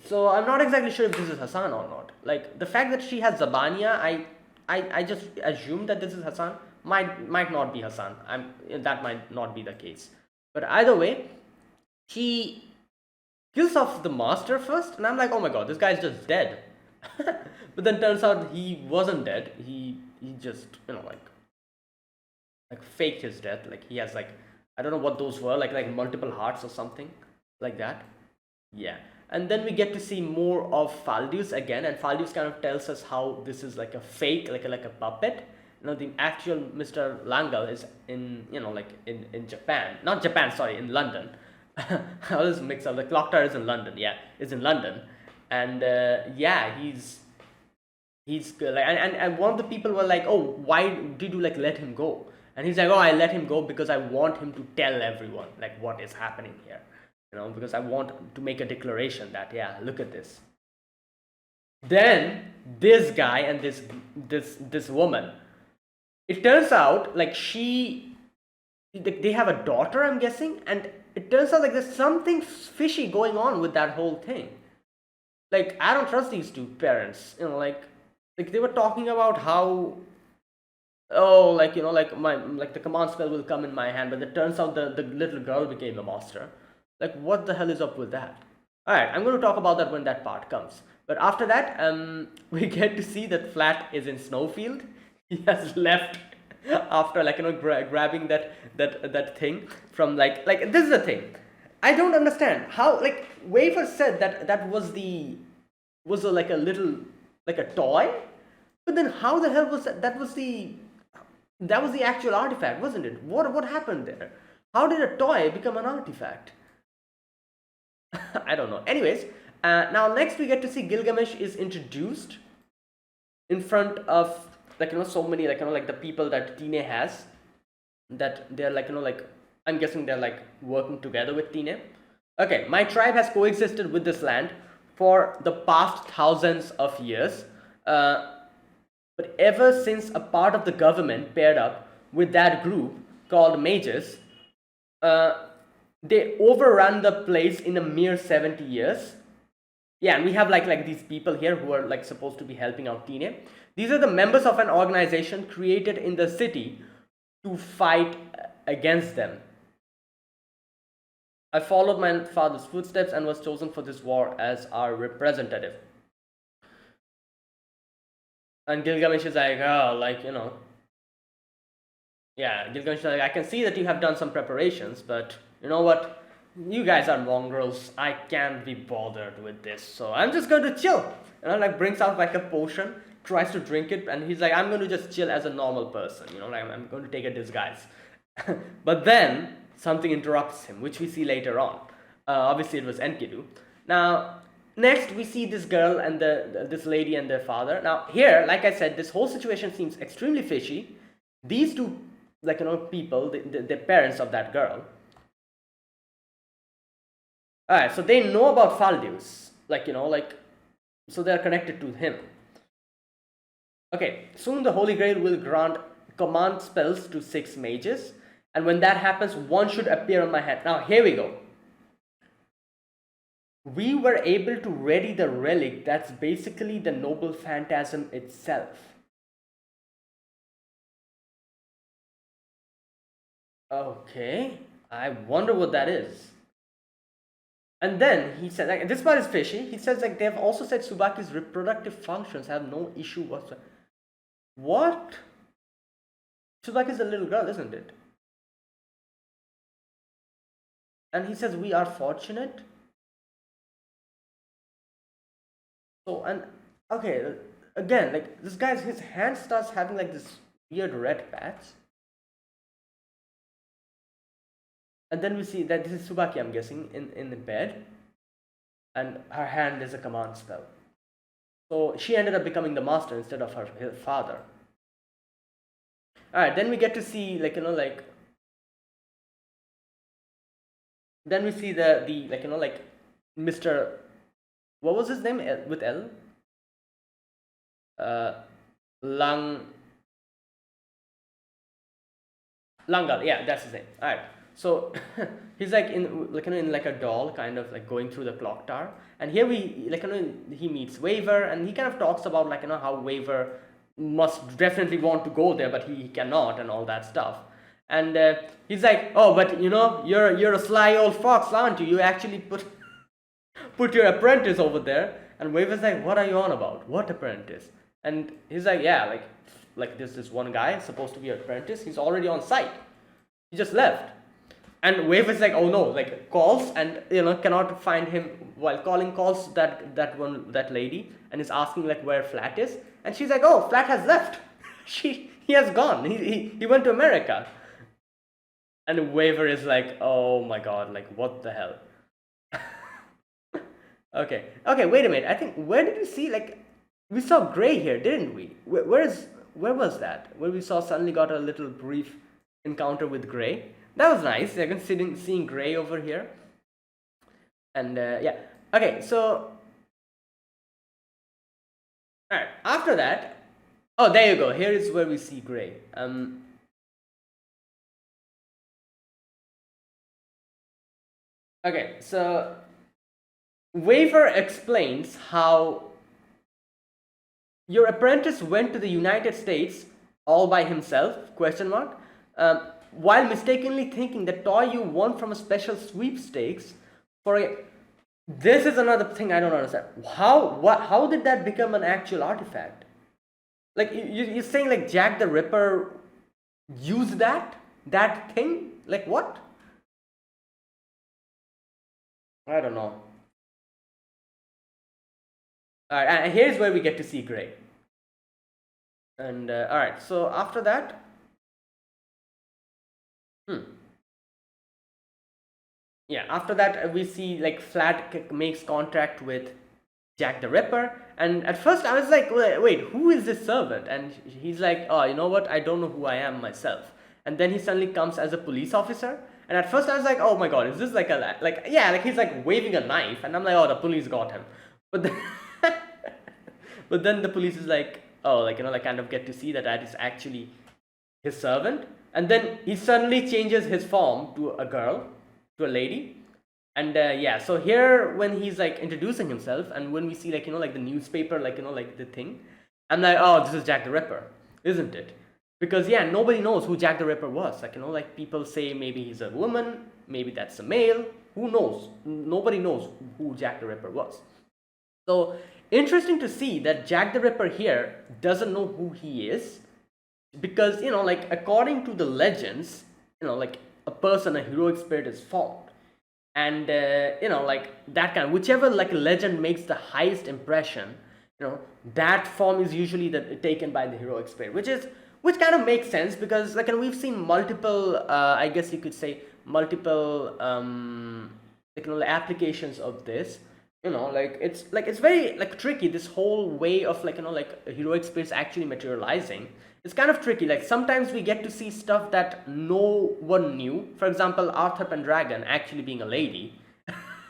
so I'm not exactly sure if this is Hassan or not. Like, the fact that she has Zabania, I just assume that this is Hassan. Might not be Hassan. That might not be the case. But either way, he kills off the master first, and I'm like, oh my god, this guy's just dead. But then turns out he wasn't dead. He just like faked his death. Like, he has like, I don't know what those were, like multiple hearts or something like that. Yeah. And then we get to see more of Faldius again, and Faldius kind of tells us how this is like a fake, like a puppet. The actual Mr. Langal is in, like in Japan. Not Japan, sorry, in London. I always mix up. The clock tower is in London. Yeah, is in London. And yeah, he's good. Like, and one of the people were like, oh, why did you like let him go? And he's like, oh, I let him go because I want him to tell everyone like what is happening here, because I want to make a declaration that, yeah, look at this. Then this guy and this woman, it turns out like they have a daughter, I'm guessing, and it turns out like there's something fishy going on with that whole thing. Like, I don't trust these two parents. Like they were talking about how, oh, like like like the command spell will come in my hand, but it turns out the little girl became the master. Like, what the hell is up with that? All right, I'm going to talk about that when that part comes. But after that, we get to see that Flat is in Snowfield. He has left after like grabbing that thing from like this is the thing. I don't understand how, like, Wafer said that that was like a little, like a toy, but then how the hell was that? That was the actual artifact, wasn't it? What happened there? How did a toy become an artifact? I don't know. Anyways, now next we get to see Gilgamesh is introduced in front of like so many like the people that Tine has, that they're like like, I'm guessing they're like working together with Tine. Okay, my tribe has coexisted with this land for the past thousands of years, but ever since a part of the government paired up with that group called mages, uh, they overrun the place in a mere 70 years. Yeah, and we have like these people here who are like supposed to be helping out Tine. These are the members of an organization created in the city to fight against them. I followed my father's footsteps and was chosen for this war as our representative. And Gilgamesh is like, oh, like, yeah, Gilgamesh is like, I can see that you have done some preparations, but you know what? You guys are mongrels. I can't be bothered with this, so I'm just going to chill. Like brings out like a potion, tries to drink it, and he's like, I'm going to just chill as a normal person. Like I'm going to take a disguise. But then something interrupts him, which we see later on. Obviously, it was Enkidu. Now, next we see this girl and this lady and their father. Now here, like I said, this whole situation seems extremely fishy. These two, like people, the parents of that girl. Alright, so they know about Faldius, like so they're connected to him. Okay, soon the Holy Grail will grant command spells to 6 mages, and when that happens, one should appear on my head. Now here we go. We were able to ready the relic that's basically the noble phantasm itself. Okay, I wonder what that is. And then he said, like, this part is fishy. He says, like, they have also said Tsubaki's reproductive functions have no issue whatsoever. What? Tsubaki's a little girl, isn't it? And he says, we are fortunate. So, and okay, again, like, this guy's, his hand starts having like this weird red patch. And then we see that this is Tsubaki, I'm guessing, in the bed. And her hand is a command spell. So she ended up becoming the master instead of her father. Alright, then we get to see, like, you know, like, then we see the like, you know, like, Mr. What was his name with L? Langal, yeah, that's his name. Alright, so he's like in, like, you know, in like a doll, kind of like going through the clock tower. And here we, like, you know, he meets Waver, and he kind of talks about, like, you know, how Waver must definitely want to go there, but he cannot, and all that stuff. And he's like, oh, but you know, you're a sly old fox, aren't you? You actually put your apprentice over there. And Waver's like, what are you on about? What apprentice? And he's like, yeah, like there's this one guy supposed to be an apprentice. He's already on site. He just left. And Waver's like, oh no, like, calls, and, you know, cannot find him. While calling, calls that lady, and is asking, like, where Flat is. And she's like, oh, Flat has left. He has gone. He went to America. And Waver is like, oh my god, like, what the hell? Okay, wait a minute. I think, where did we see, like, we saw Gray here, didn't we? Where was that? Where we suddenly got a little brief encounter with Gray. That was nice. I can seeing Gray over here. And yeah. Okay, so alright, after that, oh, there you go. Here is where we see Gray. Okay, so Waver explains how your apprentice went to the United States all by himself, while mistakenly thinking the toy you won from a special sweepstakes for a... This is another thing I don't understand. How did that become an actual artifact? Like, you're saying, like, Jack the Ripper used that thing? Like, what? I don't know. Alright, and here's where we get to see Gray. And alright, so after that, yeah, after that we see, like, Flat makes contact with Jack the Ripper, and at first I was like, wait, who is this servant? And he's like, oh, you know what, I don't know who I am myself. And then he suddenly comes as a police officer, and at first I was like, oh my god, is this like a, like, yeah, like, he's like waving a knife, and I'm like, oh, the police got him. But then but then the police is like, oh, like, you know, like, kind of get to see that is actually his servant. And then he suddenly changes his form to a girl, to a lady. And yeah, so here when he's like introducing himself, and when we see, like, you know, like, the newspaper, like, you know, like, the thing, I'm like, oh, this is Jack the Ripper, isn't it? Because yeah, nobody knows who Jack the Ripper was. Like, you know, like, people say maybe he's a woman, maybe that's a male, who knows? Nobody knows who Jack the Ripper was. So interesting to see that Jack the Ripper here doesn't know who he is, because, you know, like, according to the legends, you know, like, a person, a heroic spirit is formed, and you know, like, that kind of, whichever, like, legend makes the highest impression, you know, that form is usually taken by the heroic spirit, which kind of makes sense, because, like, and we've seen multiple I guess you could say multiple like, you know, applications of this. You know, like, it's very, like, tricky, this whole way of, like, you know, like, heroic spirits actually materializing. It's kind of tricky. Like, sometimes we get to see stuff that no one knew. For example, Arthur Pendragon actually being a lady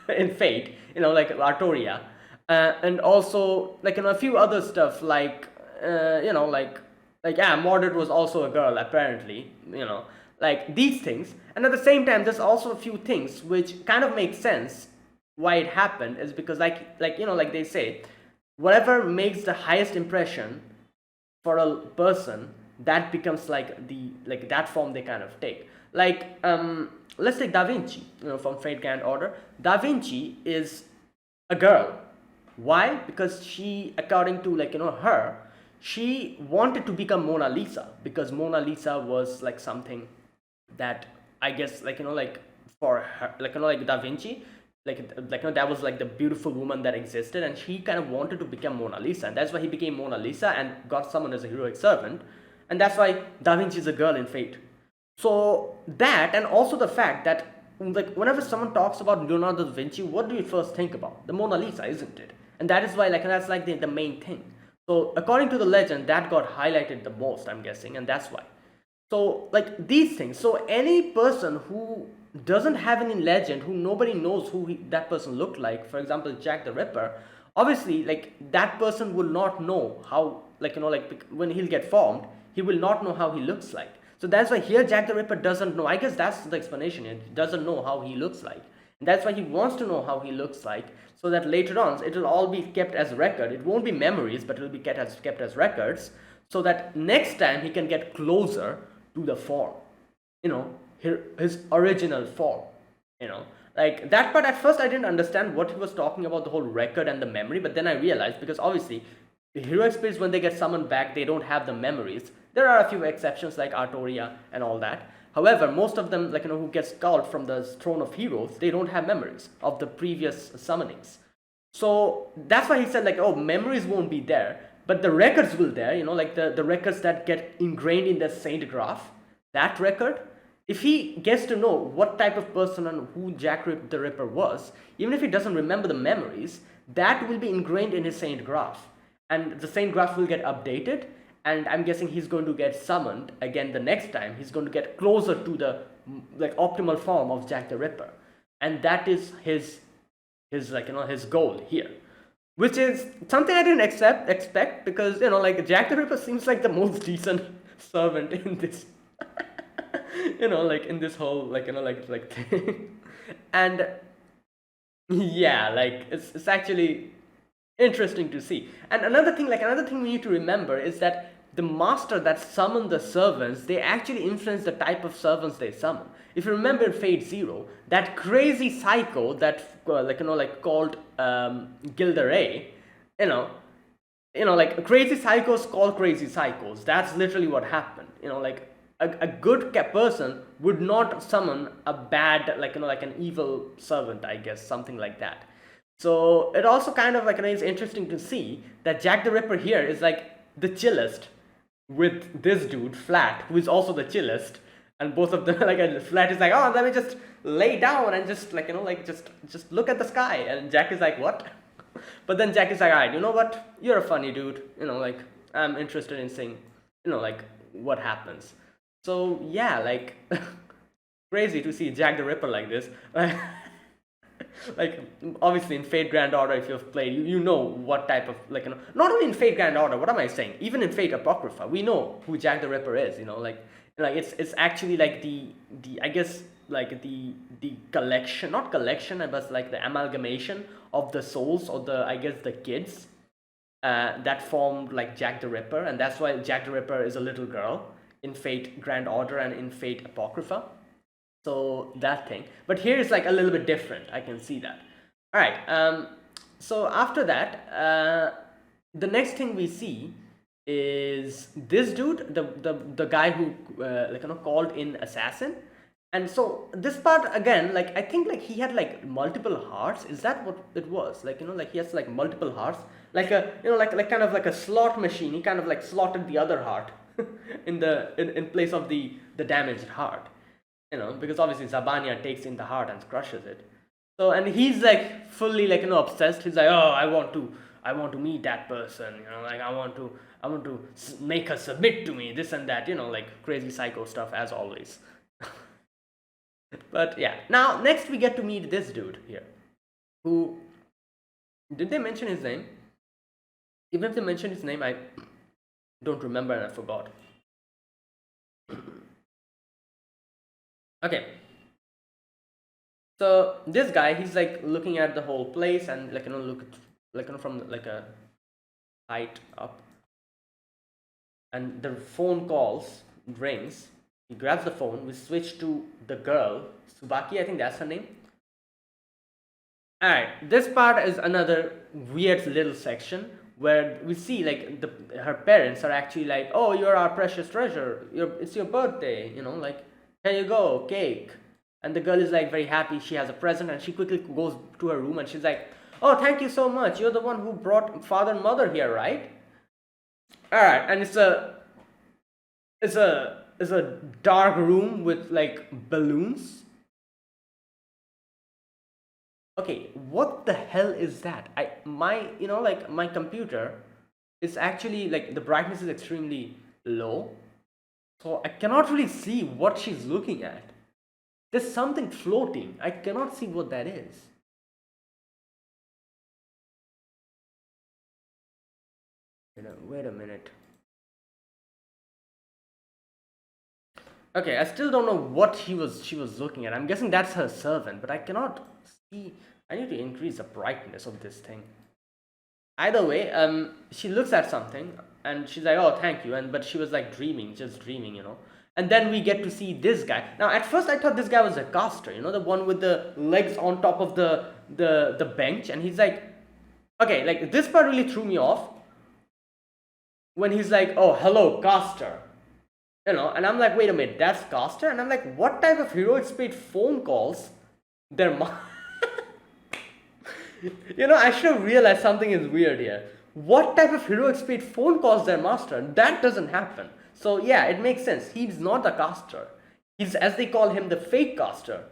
in Fate, you know, like Artoria. And also, like, you know, a few other stuff, like, you know, like, yeah, Mordred was also a girl, apparently, you know, like, these things. And at the same time, there's also a few things which kind of make sense why it happened, is because, like, you know, like, they say, whatever makes the highest impression for a person, that becomes like that form they kind of take. Like, let's take Da Vinci, from Fate Grand Order. Da Vinci is a girl. Why? Because she, according to her, she wanted to become Mona Lisa, because Mona Lisa was like something that, I guess, for her, like Da Vinci, that was like the beautiful woman that existed, and she kind of wanted to become Mona Lisa, and that's why he became Mona Lisa and got summoned as a heroic servant, and that's why Da Vinci is a girl in Fate. So that, and also the fact that, like, whenever someone talks about Leonardo da Vinci, what do you first think about? The Mona Lisa, isn't it? And that is why, that's like the main thing. So according to the legend, that got highlighted the most, I'm guessing, and that's why. So, like, these things. So any person who doesn't have any legend, who nobody knows who that person looked like, for example, Jack the Ripper, obviously, like, that person will not know how, when he'll get formed, he will not know how he looks like. So that's why here Jack the Ripper doesn't know. I guess that's the explanation. He doesn't know how he looks like. And that's why he wants to know how he looks like, so that later on it will all be kept as record. It won't be memories, but it will be kept as records, so that next time he can get closer to the form, his original form. Like that part, at first I didn't understand what he was talking about, the whole record and the memory, but then I realized, because obviously the heroic spirits, when they get summoned back, they don't have the memories. There are a few exceptions like Artoria and all that. However, most of them, who gets called from the throne of heroes, they don't have memories of the previous summonings. So that's why he said, like, oh, memories won't be there, but the records will there, like the records that get ingrained in the Saint graph, that record, if he gets to know what type of person and who Jack the Ripper was, even if he doesn't remember the memories, that will be ingrained in his Saint graph, and the Saint graph will get updated, and I'm guessing he's going to get summoned again the next time. He's going to get closer to the optimal form of Jack the Ripper, and that is his his goal here, which is something I didn't expect, because Jack the Ripper seems like the most decent servant in this in this whole thing. And yeah, like it's actually interesting to see. And another thing we need to remember is that the master that summoned the servants, they actually influence the type of servants they summon. If you remember in Fate Zero, that crazy psycho that called Gilderay, crazy psychos call crazy psychos. That's literally what happened. A good person would not summon a bad, an evil servant, I guess, something like that. So it also kind of is interesting to see that Jack the Ripper here is like the chillest, with this dude Flat, who is also the chillest, and both of them Flat is like, oh, let me just lay down and just just look at the sky, and Jack is like, what? But then Jack is like, alright, you know what? You're a funny dude. I'm interested in seeing, what happens. So yeah, crazy to see Jack the Ripper like this. Obviously in Fate Grand Order, if you've played, you know what type of not only in Fate Grand Order, what am I saying, even in Fate Apocrypha, we know who Jack the Ripper is. It's actually the I guess the collection, not collection, but the amalgamation of the souls, or the, I guess, the kids that formed Jack the Ripper, and that's why Jack the Ripper is a little girl in Fate Grand Order and in Fate Apocrypha. So that thing, but here is a little bit different. I can see that. All right. So after that, the next thing we see is this dude, the guy who called in assassin. And so this part again, I think he had multiple hearts. Is that what it was? He has multiple hearts, kind of like a slot machine. He kind of slotted the other heart in place of the damaged heart. Because obviously Zabania takes in the heart and crushes it. So, and he's fully obsessed. He's like, oh, I want to meet that person. I want to make her submit to me. This and that. Crazy psycho stuff as always. But yeah, now next we get to meet this dude here. Who, did they mention his name? Even if they mentioned his name, I don't remember and I forgot. Okay, so this guy, he's looking at the whole place and look from a height up, and the phone rings. He grabs the phone. We switch to the girl, Subaki, I think that's her name. Alright, this part is another weird little section where we see like her parents are actually like, oh, you're our precious treasure. It's your birthday, like, here you go, cake. And the girl is like very happy. She has a present and she quickly goes to her room and she's like, oh, thank you so much. You're the one who brought father and mother here, right? Alright, and it's a dark room with like balloons. Okay, what the hell is that? My computer is actually like the brightness is extremely low, so I cannot really see what she's looking at. There's something floating. I cannot see what that is. Wait a minute. Okay, I still don't know what she was looking at. I'm guessing that's her servant, but I cannot see. I need to increase the brightness of this thing. Either way, she looks at something and she's like, "Oh, thank you," but she was like dreaming, just dreaming. And then we get to see this guy. Now, at first, I thought this guy was a caster, the one with the legs on top of the bench, and he's like, okay, like this part really threw me off when he's like, "Oh, hello, caster." And I'm like, wait a minute, that's caster? And I'm like, what type of heroic spirit phone calls their mom? I should have realized something is weird here. What type of heroic spirit phone calls their master? That doesn't happen. So yeah, it makes sense. He's not a caster. He's, as they call him, the fake caster.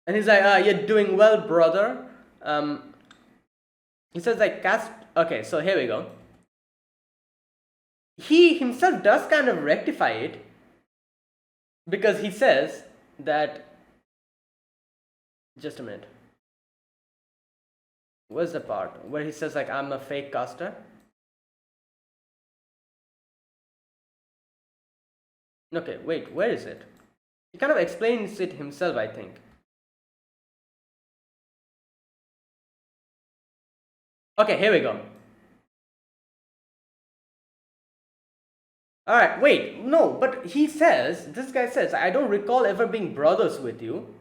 And he's like, you're doing well, brother. He says like, cast. Okay, so here we go. He himself does kind of rectify it because he says that, just a minute, where's the part where he says like, I'm a fake caster? Okay, wait, where is it? He kind of explains it himself, I think. Okay, here we go. Alright, wait, no, but this guy says, I don't recall ever being brothers with you.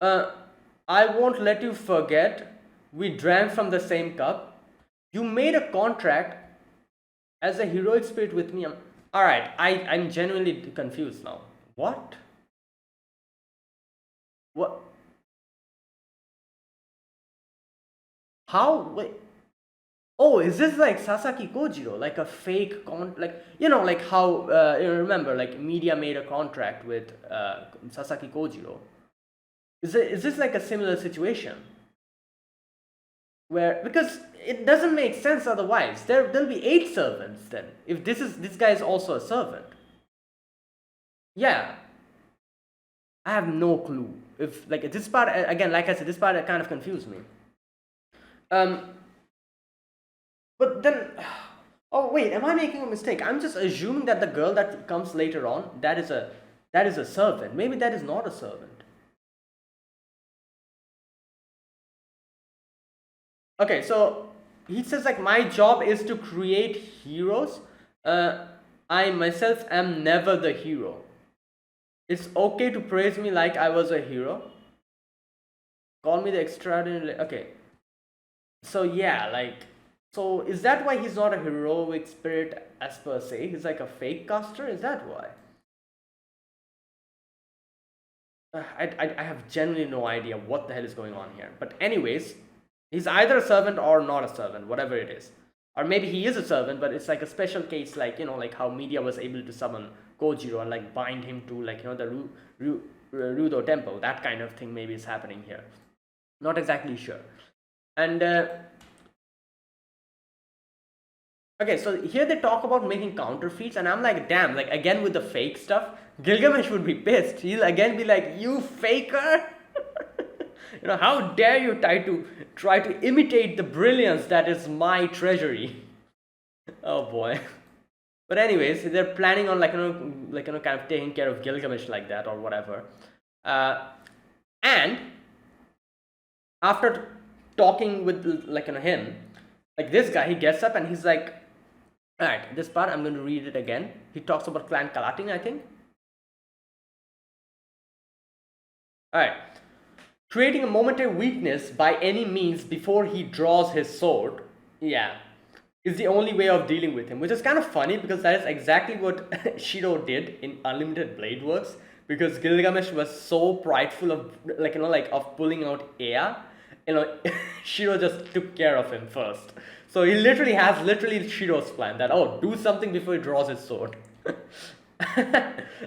I won't let you forget, we drank from the same cup. You made a contract as a heroic spirit with me. Alright, I'm genuinely confused now. What? What? How? Wait. Oh, is this like Sasaki Kojiro, like a fake like how you remember, like media made a contract with Sasaki Kojiro. Is this like a similar situation? Where, because it doesn't make sense otherwise. There'll be 8 servants then. If this guy is also a servant. Yeah. I have no clue. If like this part again, like I said, this part kind of confused me. But then, oh wait, am I making a mistake? I'm just assuming that the girl that comes later on, that is a servant. Maybe that is not a servant. Okay, so he says like, my job is to create heroes. I myself am never the hero. It's okay to praise me like I was a hero. Call me the extraordinary. Okay. So yeah, like, so is that why he's not a heroic spirit as per se? He's like a fake caster? Is that why? I have genuinely no idea what the hell is going on here. But anyways, he's either a servant or not a servant, whatever it is. Or maybe he is a servant, but it's like a special case, like, like how media was able to summon Kojiro and like bind him to like, the Rudo temple. That kind of thing maybe is happening here. Not exactly sure. And okay, so here they talk about making counterfeits, and I'm like, damn, like again with the fake stuff. Gilgamesh would be pissed. He'll again be like, you faker. How dare you try to imitate the brilliance that is my treasury. Oh boy. But anyways, they're planning on kind of taking care of Gilgamesh like that or whatever. And after talking with him, like this guy, he gets up and he's like, Alright, this part I'm going to read it again. He talks about Clan Kalatin, I think. Alright. Creating a momentary weakness by any means before he draws his sword, yeah, is the only way of dealing with him, which is kind of funny because that is exactly what Shiro did in Unlimited Blade Works. Because Gilgamesh was so prideful of, like of pulling out Ea, Shiro just took care of him first. So he literally has Shiro's plan that, oh, do something before he draws his sword.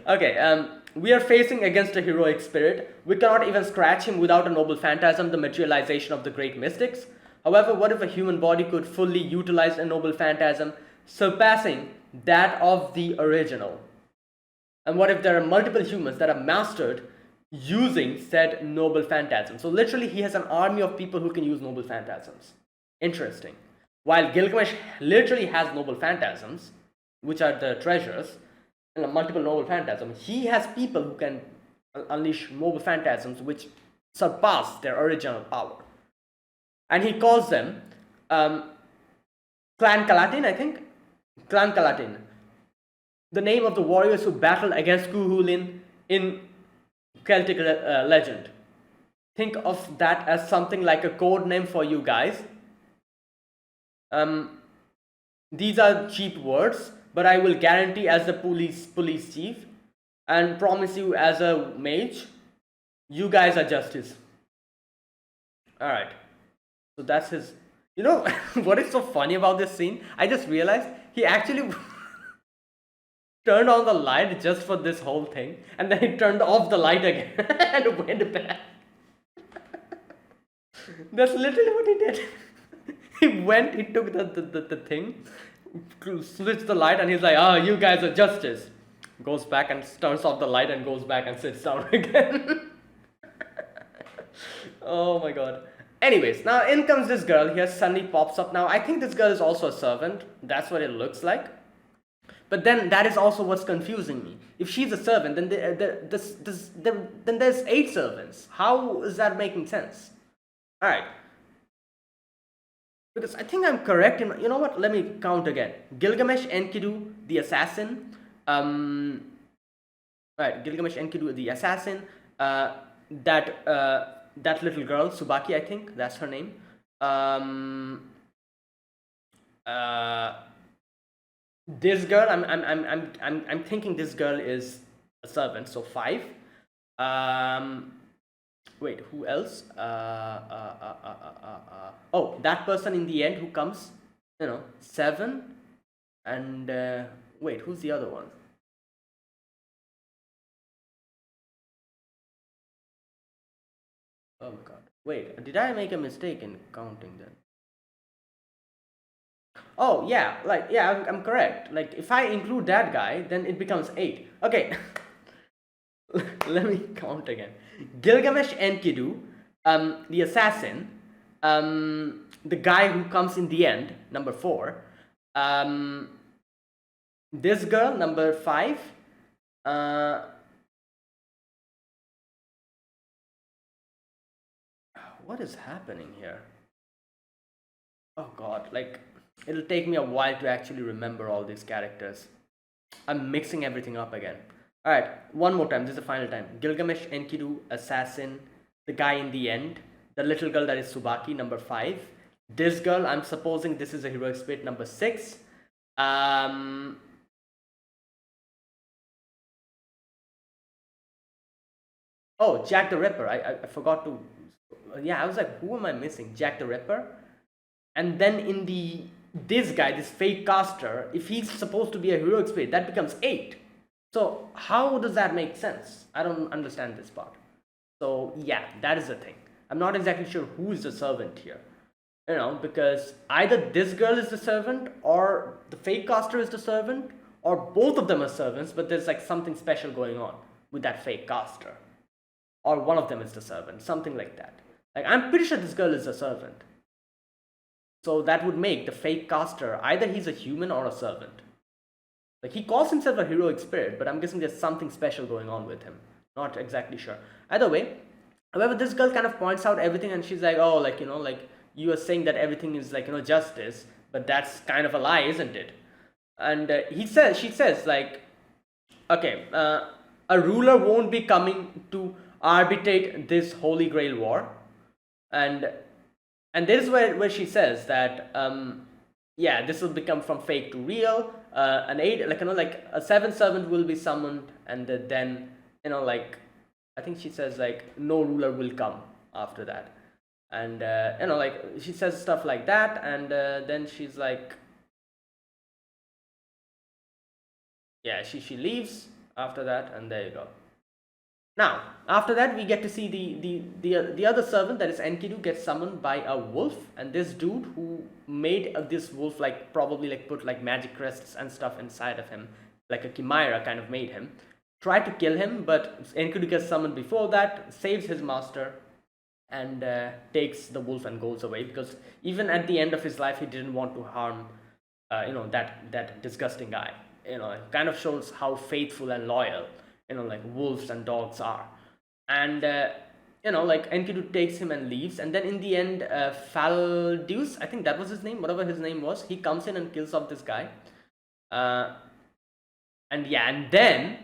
Okay, we are facing against a heroic spirit. We cannot even scratch him without a noble phantasm, the materialization of the great mystics. However, what if a human body could fully utilize a noble phantasm, surpassing that of the original? And what if there are multiple humans that are mastered using said noble phantasm? So literally he has an army of people who can use noble phantasms. Interesting. While Gilgamesh literally has noble phantasms, which are the treasures, and multiple noble phantasms, he has people who can unleash noble phantasms which surpass their original power. And he calls them Clan Kalatin, I think. Clan Kalatin. The name of the warriors who battled against Cuchulainn in Celtic legend. Think of that as something like a code name for you guys. These are cheap words, but I will guarantee as the police chief and promise you as a mage, you guys are justice. Alright. So that's his. You know what is so funny about this scene? I just realized he actually turned on the light just for this whole thing, and then he turned off the light again and went back. That's literally what he did. He took the thing, switched the light, and he's like, oh, you guys are justice. Goes back and turns off the light and goes back and sits down again. Oh my god. Anyways, now in comes this girl here, suddenly pops up. Now I think this girl is also a servant. That's what it looks like. But then that is also what's confusing me. If she's a servant, then then there's 8 servants. How is that making sense? Alright. Because I think I'm correct in, you know what, let me count again. Gilgamesh, Enkidu, the assassin. Right, Gilgamesh, Enkidu, the assassin. That little girl, Tsubaki, I think that's her name. This girl, I'm thinking this girl is a servant, so 5. Wait, who else? Oh, that person in the end who comes, 7. And wait, who's the other one? Oh my god. Wait, did I make a mistake in counting then? Oh, yeah, I'm correct. Like, if I include that guy, then it becomes 8. Okay. Let me count again. Gilgamesh, Enkidu, the assassin, the guy who comes in the end, number 4, this girl, number 5, what is happening here? Oh god, like, it'll take me a while to actually remember all these characters. I'm mixing everything up again. Alright, one more time, this is the final time. Gilgamesh, Enkidu, assassin, the guy in the end, the little girl that is Tsubaki, number 5. This girl, I'm supposing this is a heroic spirit, number 6. Oh, Jack the Ripper. I forgot to. Yeah, I was like, who am I missing? Jack the Ripper. And then in this guy, this fake caster, if he's supposed to be a heroic spirit, that becomes 8. So how does that make sense? I don't understand this part. So yeah, that is the thing. I'm not exactly sure who is the servant here. Because either this girl is the servant, or the fake caster is the servant, or both of them are servants, but there's like something special going on with that fake caster. Or one of them is the servant, something like that. Like, I'm pretty sure this girl is a servant. So that would make the fake caster, either he's a human or a servant. Like, he calls himself a heroic spirit, but I'm guessing there's something special going on with him. Not exactly sure. Either way, however, this girl kind of points out everything, and she's like, oh, like, you are saying that everything is like, justice, but that's kind of a lie, isn't it? and she says like, okay, a ruler won't be coming to arbitrate this Holy Grail war, and this is where she says that yeah, this will become from fake to real. An eight, like like a seventh servant will be summoned, and then like I think she says like no ruler will come after that, and like she says stuff like that, and then she's like, yeah, she leaves after that, and there you go. Now, after that, we get to see the other servant, that is Enkidu, gets summoned by a wolf, and this dude who made this wolf like probably like put like magic crests and stuff inside of him, like a chimera kind of made him, tried to kill him, but Enkidu gets summoned before that, saves his master, and takes the wolf and goes away, because even at the end of his life, he didn't want to harm, that disgusting guy. It kind of shows how faithful and loyal like wolves and dogs are. And like Enkidu takes him and leaves, and then in the end, Faldeus, I think that was his name, whatever his name was, he comes in and kills off this guy. And yeah, and then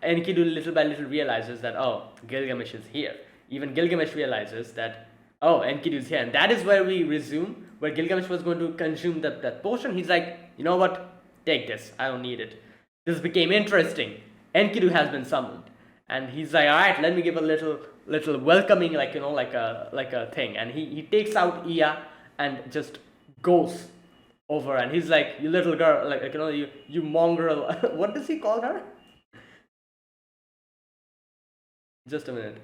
Enkidu little by little realizes that, oh, Gilgamesh is here. Even Gilgamesh realizes that, oh, Enkidu is here, and that is where we resume, where Gilgamesh was going to consume that potion. He's like, you know what, take this, I don't need it. This became interesting. Enkidu has been summoned, and he's like, all right, let me give a little welcoming, like like a thing, and he takes out Ea and just goes over, and he's like, you little girl, like you mongrel. What does he call her? Just a minute.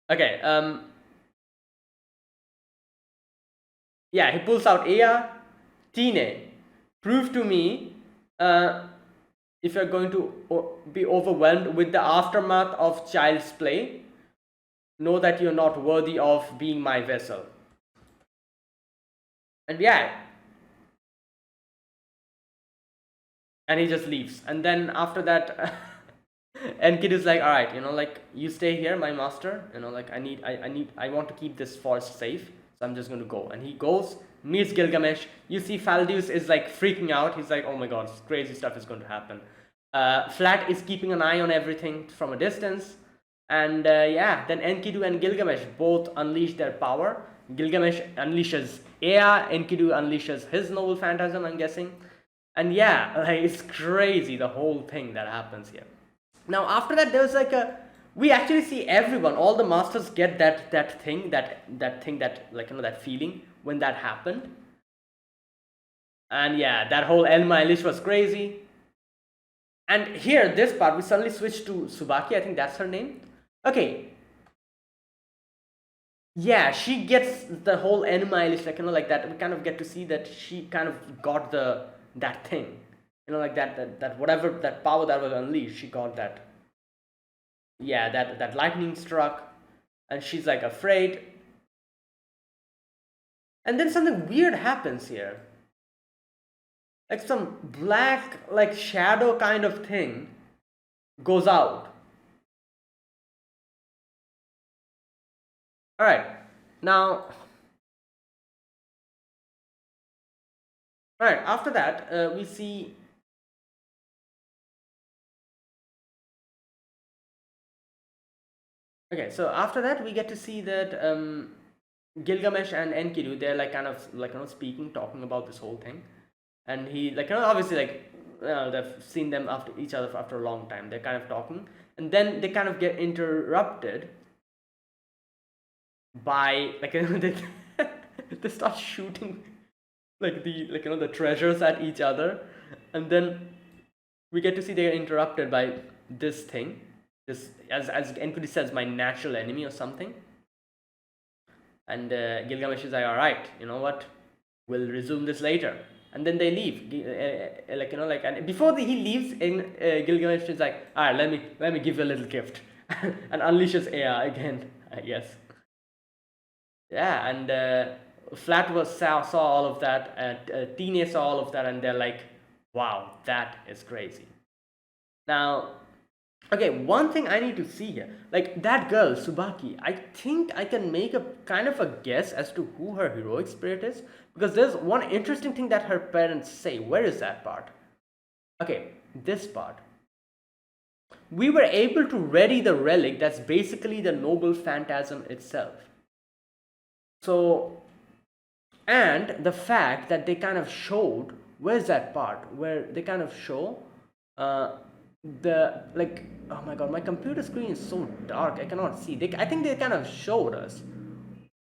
Okay, yeah, he pulls out Ea, Tine, prove to me if you're going to be overwhelmed with the aftermath of child's play, know that you're not worthy of being my vessel. And yeah, and he just leaves. And then after that, Enkidu's like, all right, like you stay here, my master, like I want to keep this forest safe, so I'm just going to go. And he goes, meets Gilgamesh. You see Faldeus is like freaking out. He's like, oh my god, crazy stuff is going to happen. Flat is keeping an eye on everything from a distance. And yeah, then Enkidu and Gilgamesh both unleash their power. Gilgamesh unleashes Ea, Enkidu unleashes his noble phantasm, I'm guessing. And yeah, like, it's crazy, the whole thing that happens here. Now after that, there's like we actually see everyone, all the masters get that thing, that like that feeling when that happened. And yeah, that whole El-Maelish was crazy. And here, this part, we suddenly switch to Tsubaki, I think that's her name. Okay. Yeah, she gets the whole El-Maelish, like like that. We kind of get to see that she kind of got that thing. Like that whatever, that power that was unleashed, she got that. Yeah, that lightning struck, and she's like afraid. And then something weird happens here. Like some black, like shadow kind of thing goes out. All right, now. All right, after that, we see. Okay, so after that, we get to see that Gilgamesh and Enkidu, they're like kind of like speaking, talking about this whole thing, and he like obviously like they've seen them after each other after a long time. They're kind of talking, and then they kind of get interrupted by like they start shooting like the treasures at each other, and then we get to see they're interrupted by this thing. This, as Enkidu says, my natural enemy or something. And Gilgamesh is like, all right, you know what? We'll resume this later. And then they leave. And before he leaves, Gilgamesh is like, all right, let me give you a little gift, and unleashes Ea again, I guess. Yeah, and Flat saw all of that. Tine saw all of that, and they're like, wow, that is crazy. Now, Okay, one thing I need to see here, like that girl Subaki, I think I can make a kind of a guess as to who her heroic spirit is, because there's one interesting thing that her parents say. Where is that part? Okay, this part. We were able to ready the relic that's basically the noble phantasm itself. So, and the fact that they kind of showed, where's that part where they kind of show uh, the, like, oh my god, my computer screen is so dark, I cannot see. I think they kind of showed us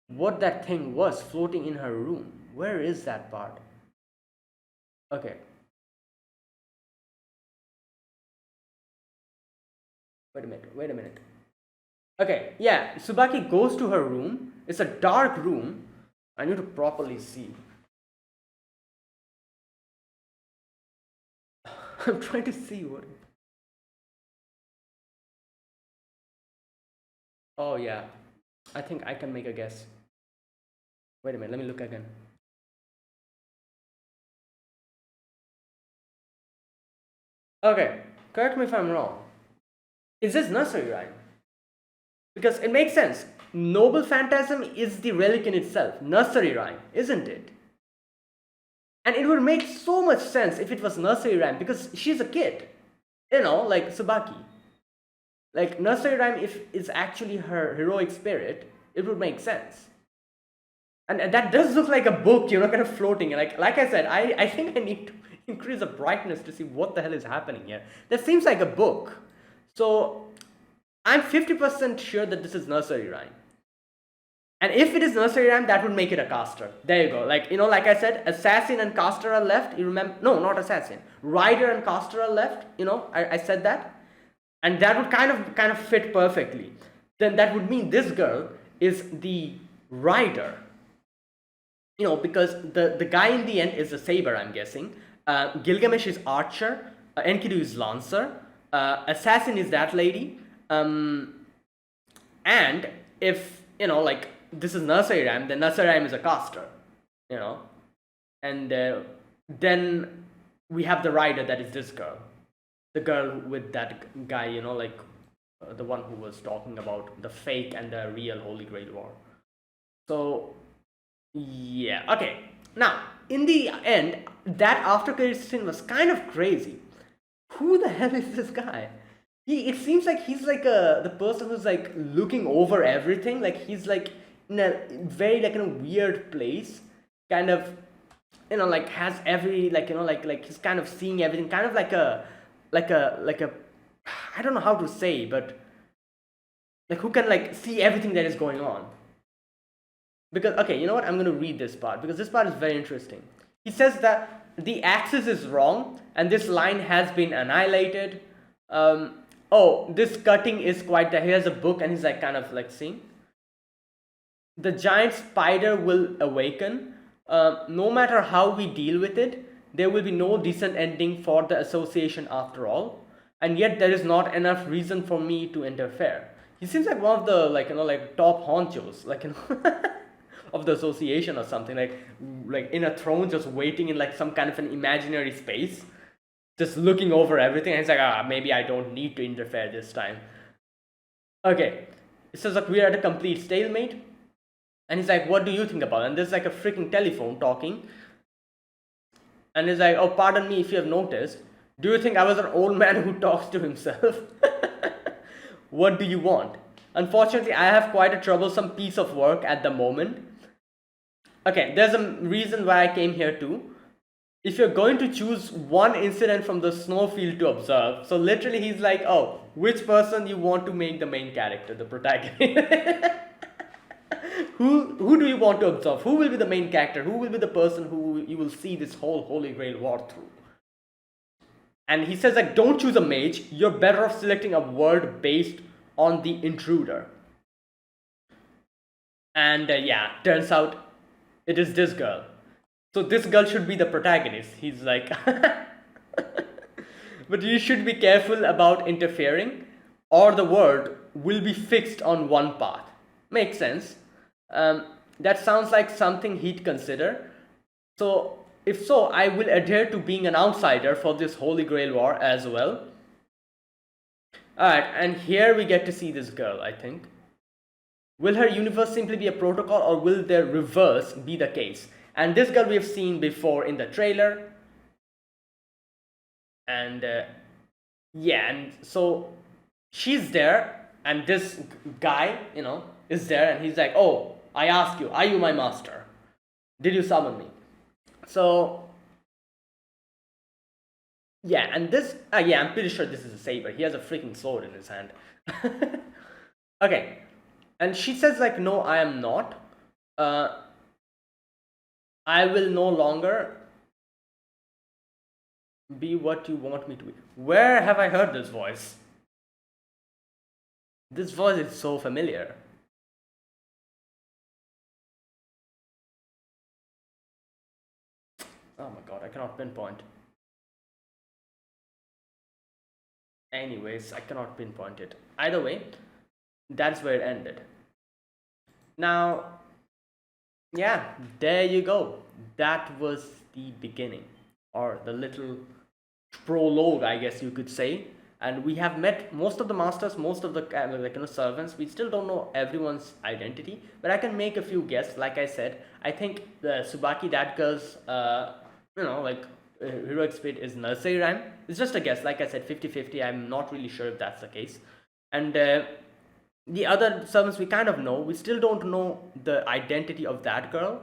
what that thing was floating in her room. Where is that part? Okay, wait a minute. Okay, yeah, Subaki goes to her room. It's a dark room. I need to properly see. I'm trying to see what. Oh, yeah. I think I can make a guess. Wait a minute, let me look again. Okay, correct me if I'm wrong. Is this nursery rhyme? Because it makes sense. Noble phantasm is the relic in itself. Nursery rhyme, isn't it? And it would make so much sense if it was nursery rhyme because she's a kid. You know, like Subaki. Like nursery rhyme, if it's actually her heroic spirit, it would make sense. And that does look like a book, kind of floating. Like I said, I think I need to increase the brightness to see what the hell is happening here. That seems like a book. So I'm 50% sure that this is nursery rhyme. And if it is nursery rhyme, that would make it a caster. There you go. Like I said, assassin and caster are left. You remember? No, not assassin. Rider and caster are left. I said that. And that would kind of fit perfectly. Then that would mean this girl is the rider. Because the guy in the end is a saber, I'm guessing. Gilgamesh is archer. Enkidu is lancer. Assassin is that lady. And if, like, this is nursery rhyme, then nursery rhyme is a caster. And then we have the rider, that is this girl. The girl with that guy, the one who was talking about the fake and the real Holy Grail War. So, yeah, okay. Now, in the end, that after credit scene was kind of crazy. Who the hell is this guy? It seems like he's like the person who's like looking over everything. Like he's like in a very like in a weird place, kind of, like has every like he's kind of seeing everything, kind of like a I don't know how to say, but like who can like see everything that is going on. Because, okay, you know what? I'm going to read this part because this part is very interesting. He says that the axis is wrong and this line has been annihilated. Oh, this cutting is quite the. Here's a book and he's like kind of like seeing. The giant spider will awaken. No matter how we deal with it, there will be no decent ending for the association after all. And yet there is not enough reason for me to interfere. He seems like one of the like top honchos, of the association or something, like in a throne, just waiting in like some kind of an imaginary space, just looking over everything. And he's like, maybe I don't need to interfere this time. Okay, it says like we're at a complete stalemate. And he's like, what do you think about it? And there's like a freaking telephone talking. And he's like, oh, pardon me if you have noticed. Do you think I was an old man who talks to himself? What do you want? Unfortunately, I have quite a troublesome piece of work at the moment. Okay, there's a reason why I came here too. If you're going to choose one incident from the snowfield to observe, so literally he's like, oh, which person you want to make the main character, the protagonist? Who do you want to observe? Who will be the main character? Who will be the person who you will see this whole Holy Grail war through? And he says like, don't choose a mage. You're better off selecting a word based on the intruder. And yeah, turns out it is this girl. So this girl should be the protagonist. He's like, but you should be careful about interfering, or the world will be fixed on one path. Makes sense. That sounds like something he'd consider. So, if so, I will adhere to being an outsider for this Holy Grail war as well. Alright, and here we get to see this girl, I think. Will her universe simply be a protocol, or will the reverse be the case? And this girl we have seen before in the trailer. And yeah, and so she's there, and this guy, is there, and he's like, oh, I ask you, are you my master? Did you summon me? So yeah, and this, yeah, I'm pretty sure this is a saber. He has a freaking sword in his hand. Okay, and she says like, no, I am not. Uh, I will no longer be what you want me to be. Where have I heard this voice? This voice is so familiar. Oh my god, I cannot pinpoint. Anyways, I cannot pinpoint it. Either way, that's where it ended. Now, yeah, there you go. That was the beginning, or the little prologue, I guess you could say. And we have met most of the masters, most of the servants. We still don't know everyone's identity, but I can make a few guesses. Like I said, I think the Tsubaki, that girl's heroic spirit is nursery rhyme. It's just a guess. Like I said, 50-50. I'm not really sure if that's the case. And the other servants we kind of know. We still don't know the identity of that girl,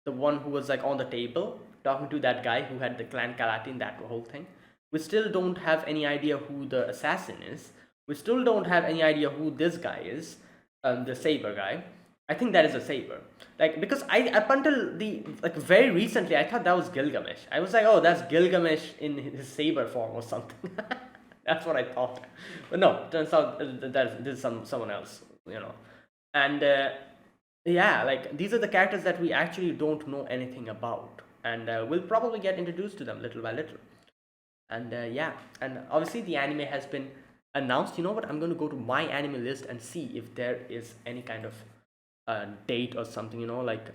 the one who was like on the table talking to that guy who had the clan Kalatin, that whole thing. We still don't have any idea who the assassin is. We still don't have any idea who this guy is, the saber guy. I think that is a saber. Like, because I, up until the like very recently, I thought that was Gilgamesh. I was like, oh, that's Gilgamesh in his saber form or something. That's what I thought. But no, turns out that this is someone else, And yeah, like these are the characters that we actually don't know anything about, and we'll probably get introduced to them little by little. And yeah, and obviously the anime has been announced. You know what? I'm going to go to my anime list and see if there is any kind of date or something. Like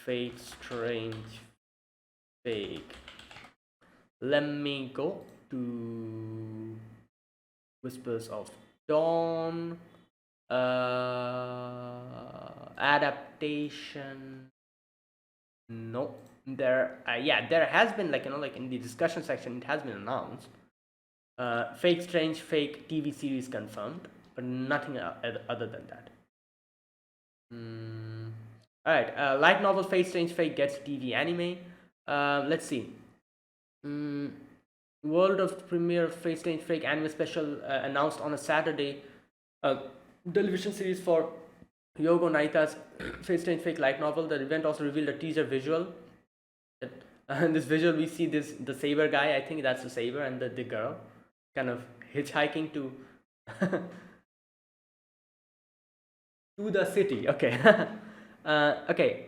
Fate Strange Fake. Let me go to Whispers of Dawn. Adaptation. No, there has been like in the discussion section it has been announced. Fate Strange Fake TV series confirmed, but nothing other than that. All right, light novel Fate Strange Fake gets TV anime. Let's see. World of premiere Fate Strange Fake anime special announced on a Saturday. Television series for Yogo Naita's Fate Strange Fake light novel. The event also revealed a teaser visual. In this visual, we see the saber guy. I think that's the saber, and the girl kind of hitchhiking to to the city. Okay, okay.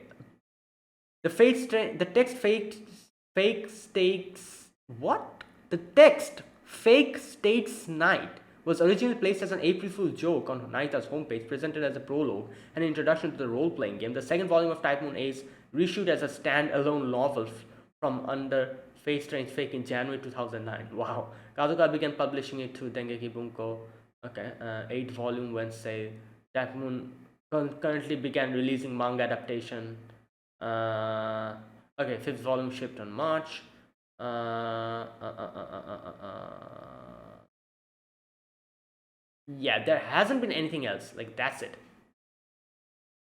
The text fake stakes. What? The text fake states night was originally placed as an April Fool's joke on Naita's homepage, presented as a prologue and introduction to the role-playing game. The second volume of Type Moon Ace, reissued as a stand-alone novel from under Fate Strange Fake in January 2009. Wow. Kadokawa began publishing it through Dengeki Bunko. Okay, 8 volume Wednesday. Type Moon currently began releasing manga adaptation. Okay, 5th volume shipped on March. Yeah, there hasn't been anything else. Like, that's it.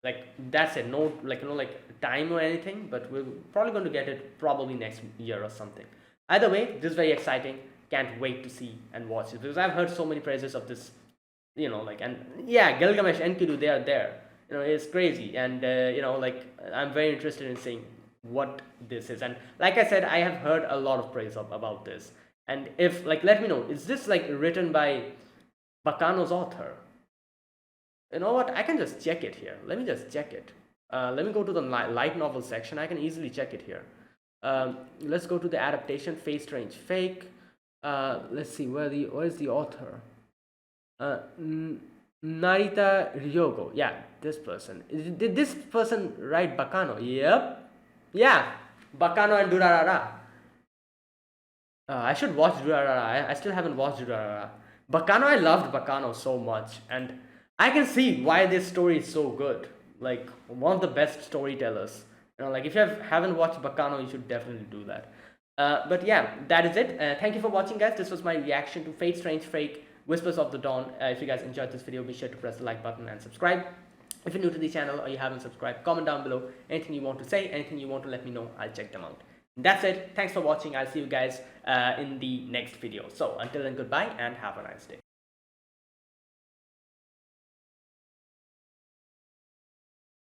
Like, that's it. No, like time or anything, but we're probably going to get it probably next year or something. Either way, this is very exciting. Can't wait to see and watch it, because I've heard so many praises of this, and yeah, Gilgamesh, Enkidu, they are there. It's crazy, and I'm very interested in seeing what this is. And like I said, I have heard a lot of praise about this. And if, like, let me know, is this like written by Baccano's author? You know what? I can just check it here. Let me just check it. Let me go to the light novel section. I can easily check it here. Let's go to the adaptation, Fate Strange Fake. Let's see, where is the author? Narita Ryogo. Yeah, this person. Did this person write Baccano? Yep. Yeah, Baccano and Durarara. I should watch Durarara. I still haven't watched Durarara. Bacano, I loved Bacano so much, and I can see why this story is so good. Like one of the best storytellers. Like if you haven't watched Bacano, you should definitely do that. But yeah, that is it. Thank you for watching, guys. This was my reaction to Fate Strange Fake Whispers of the Dawn. If you guys enjoyed this video, be sure to press the like button and subscribe. If you're new to the channel or you haven't subscribed, comment down below anything you want to say, anything you want to let me know. I'll check them out. That's it. Thanks for watching. I'll see you guys in the next video. So until then, goodbye and have a nice day.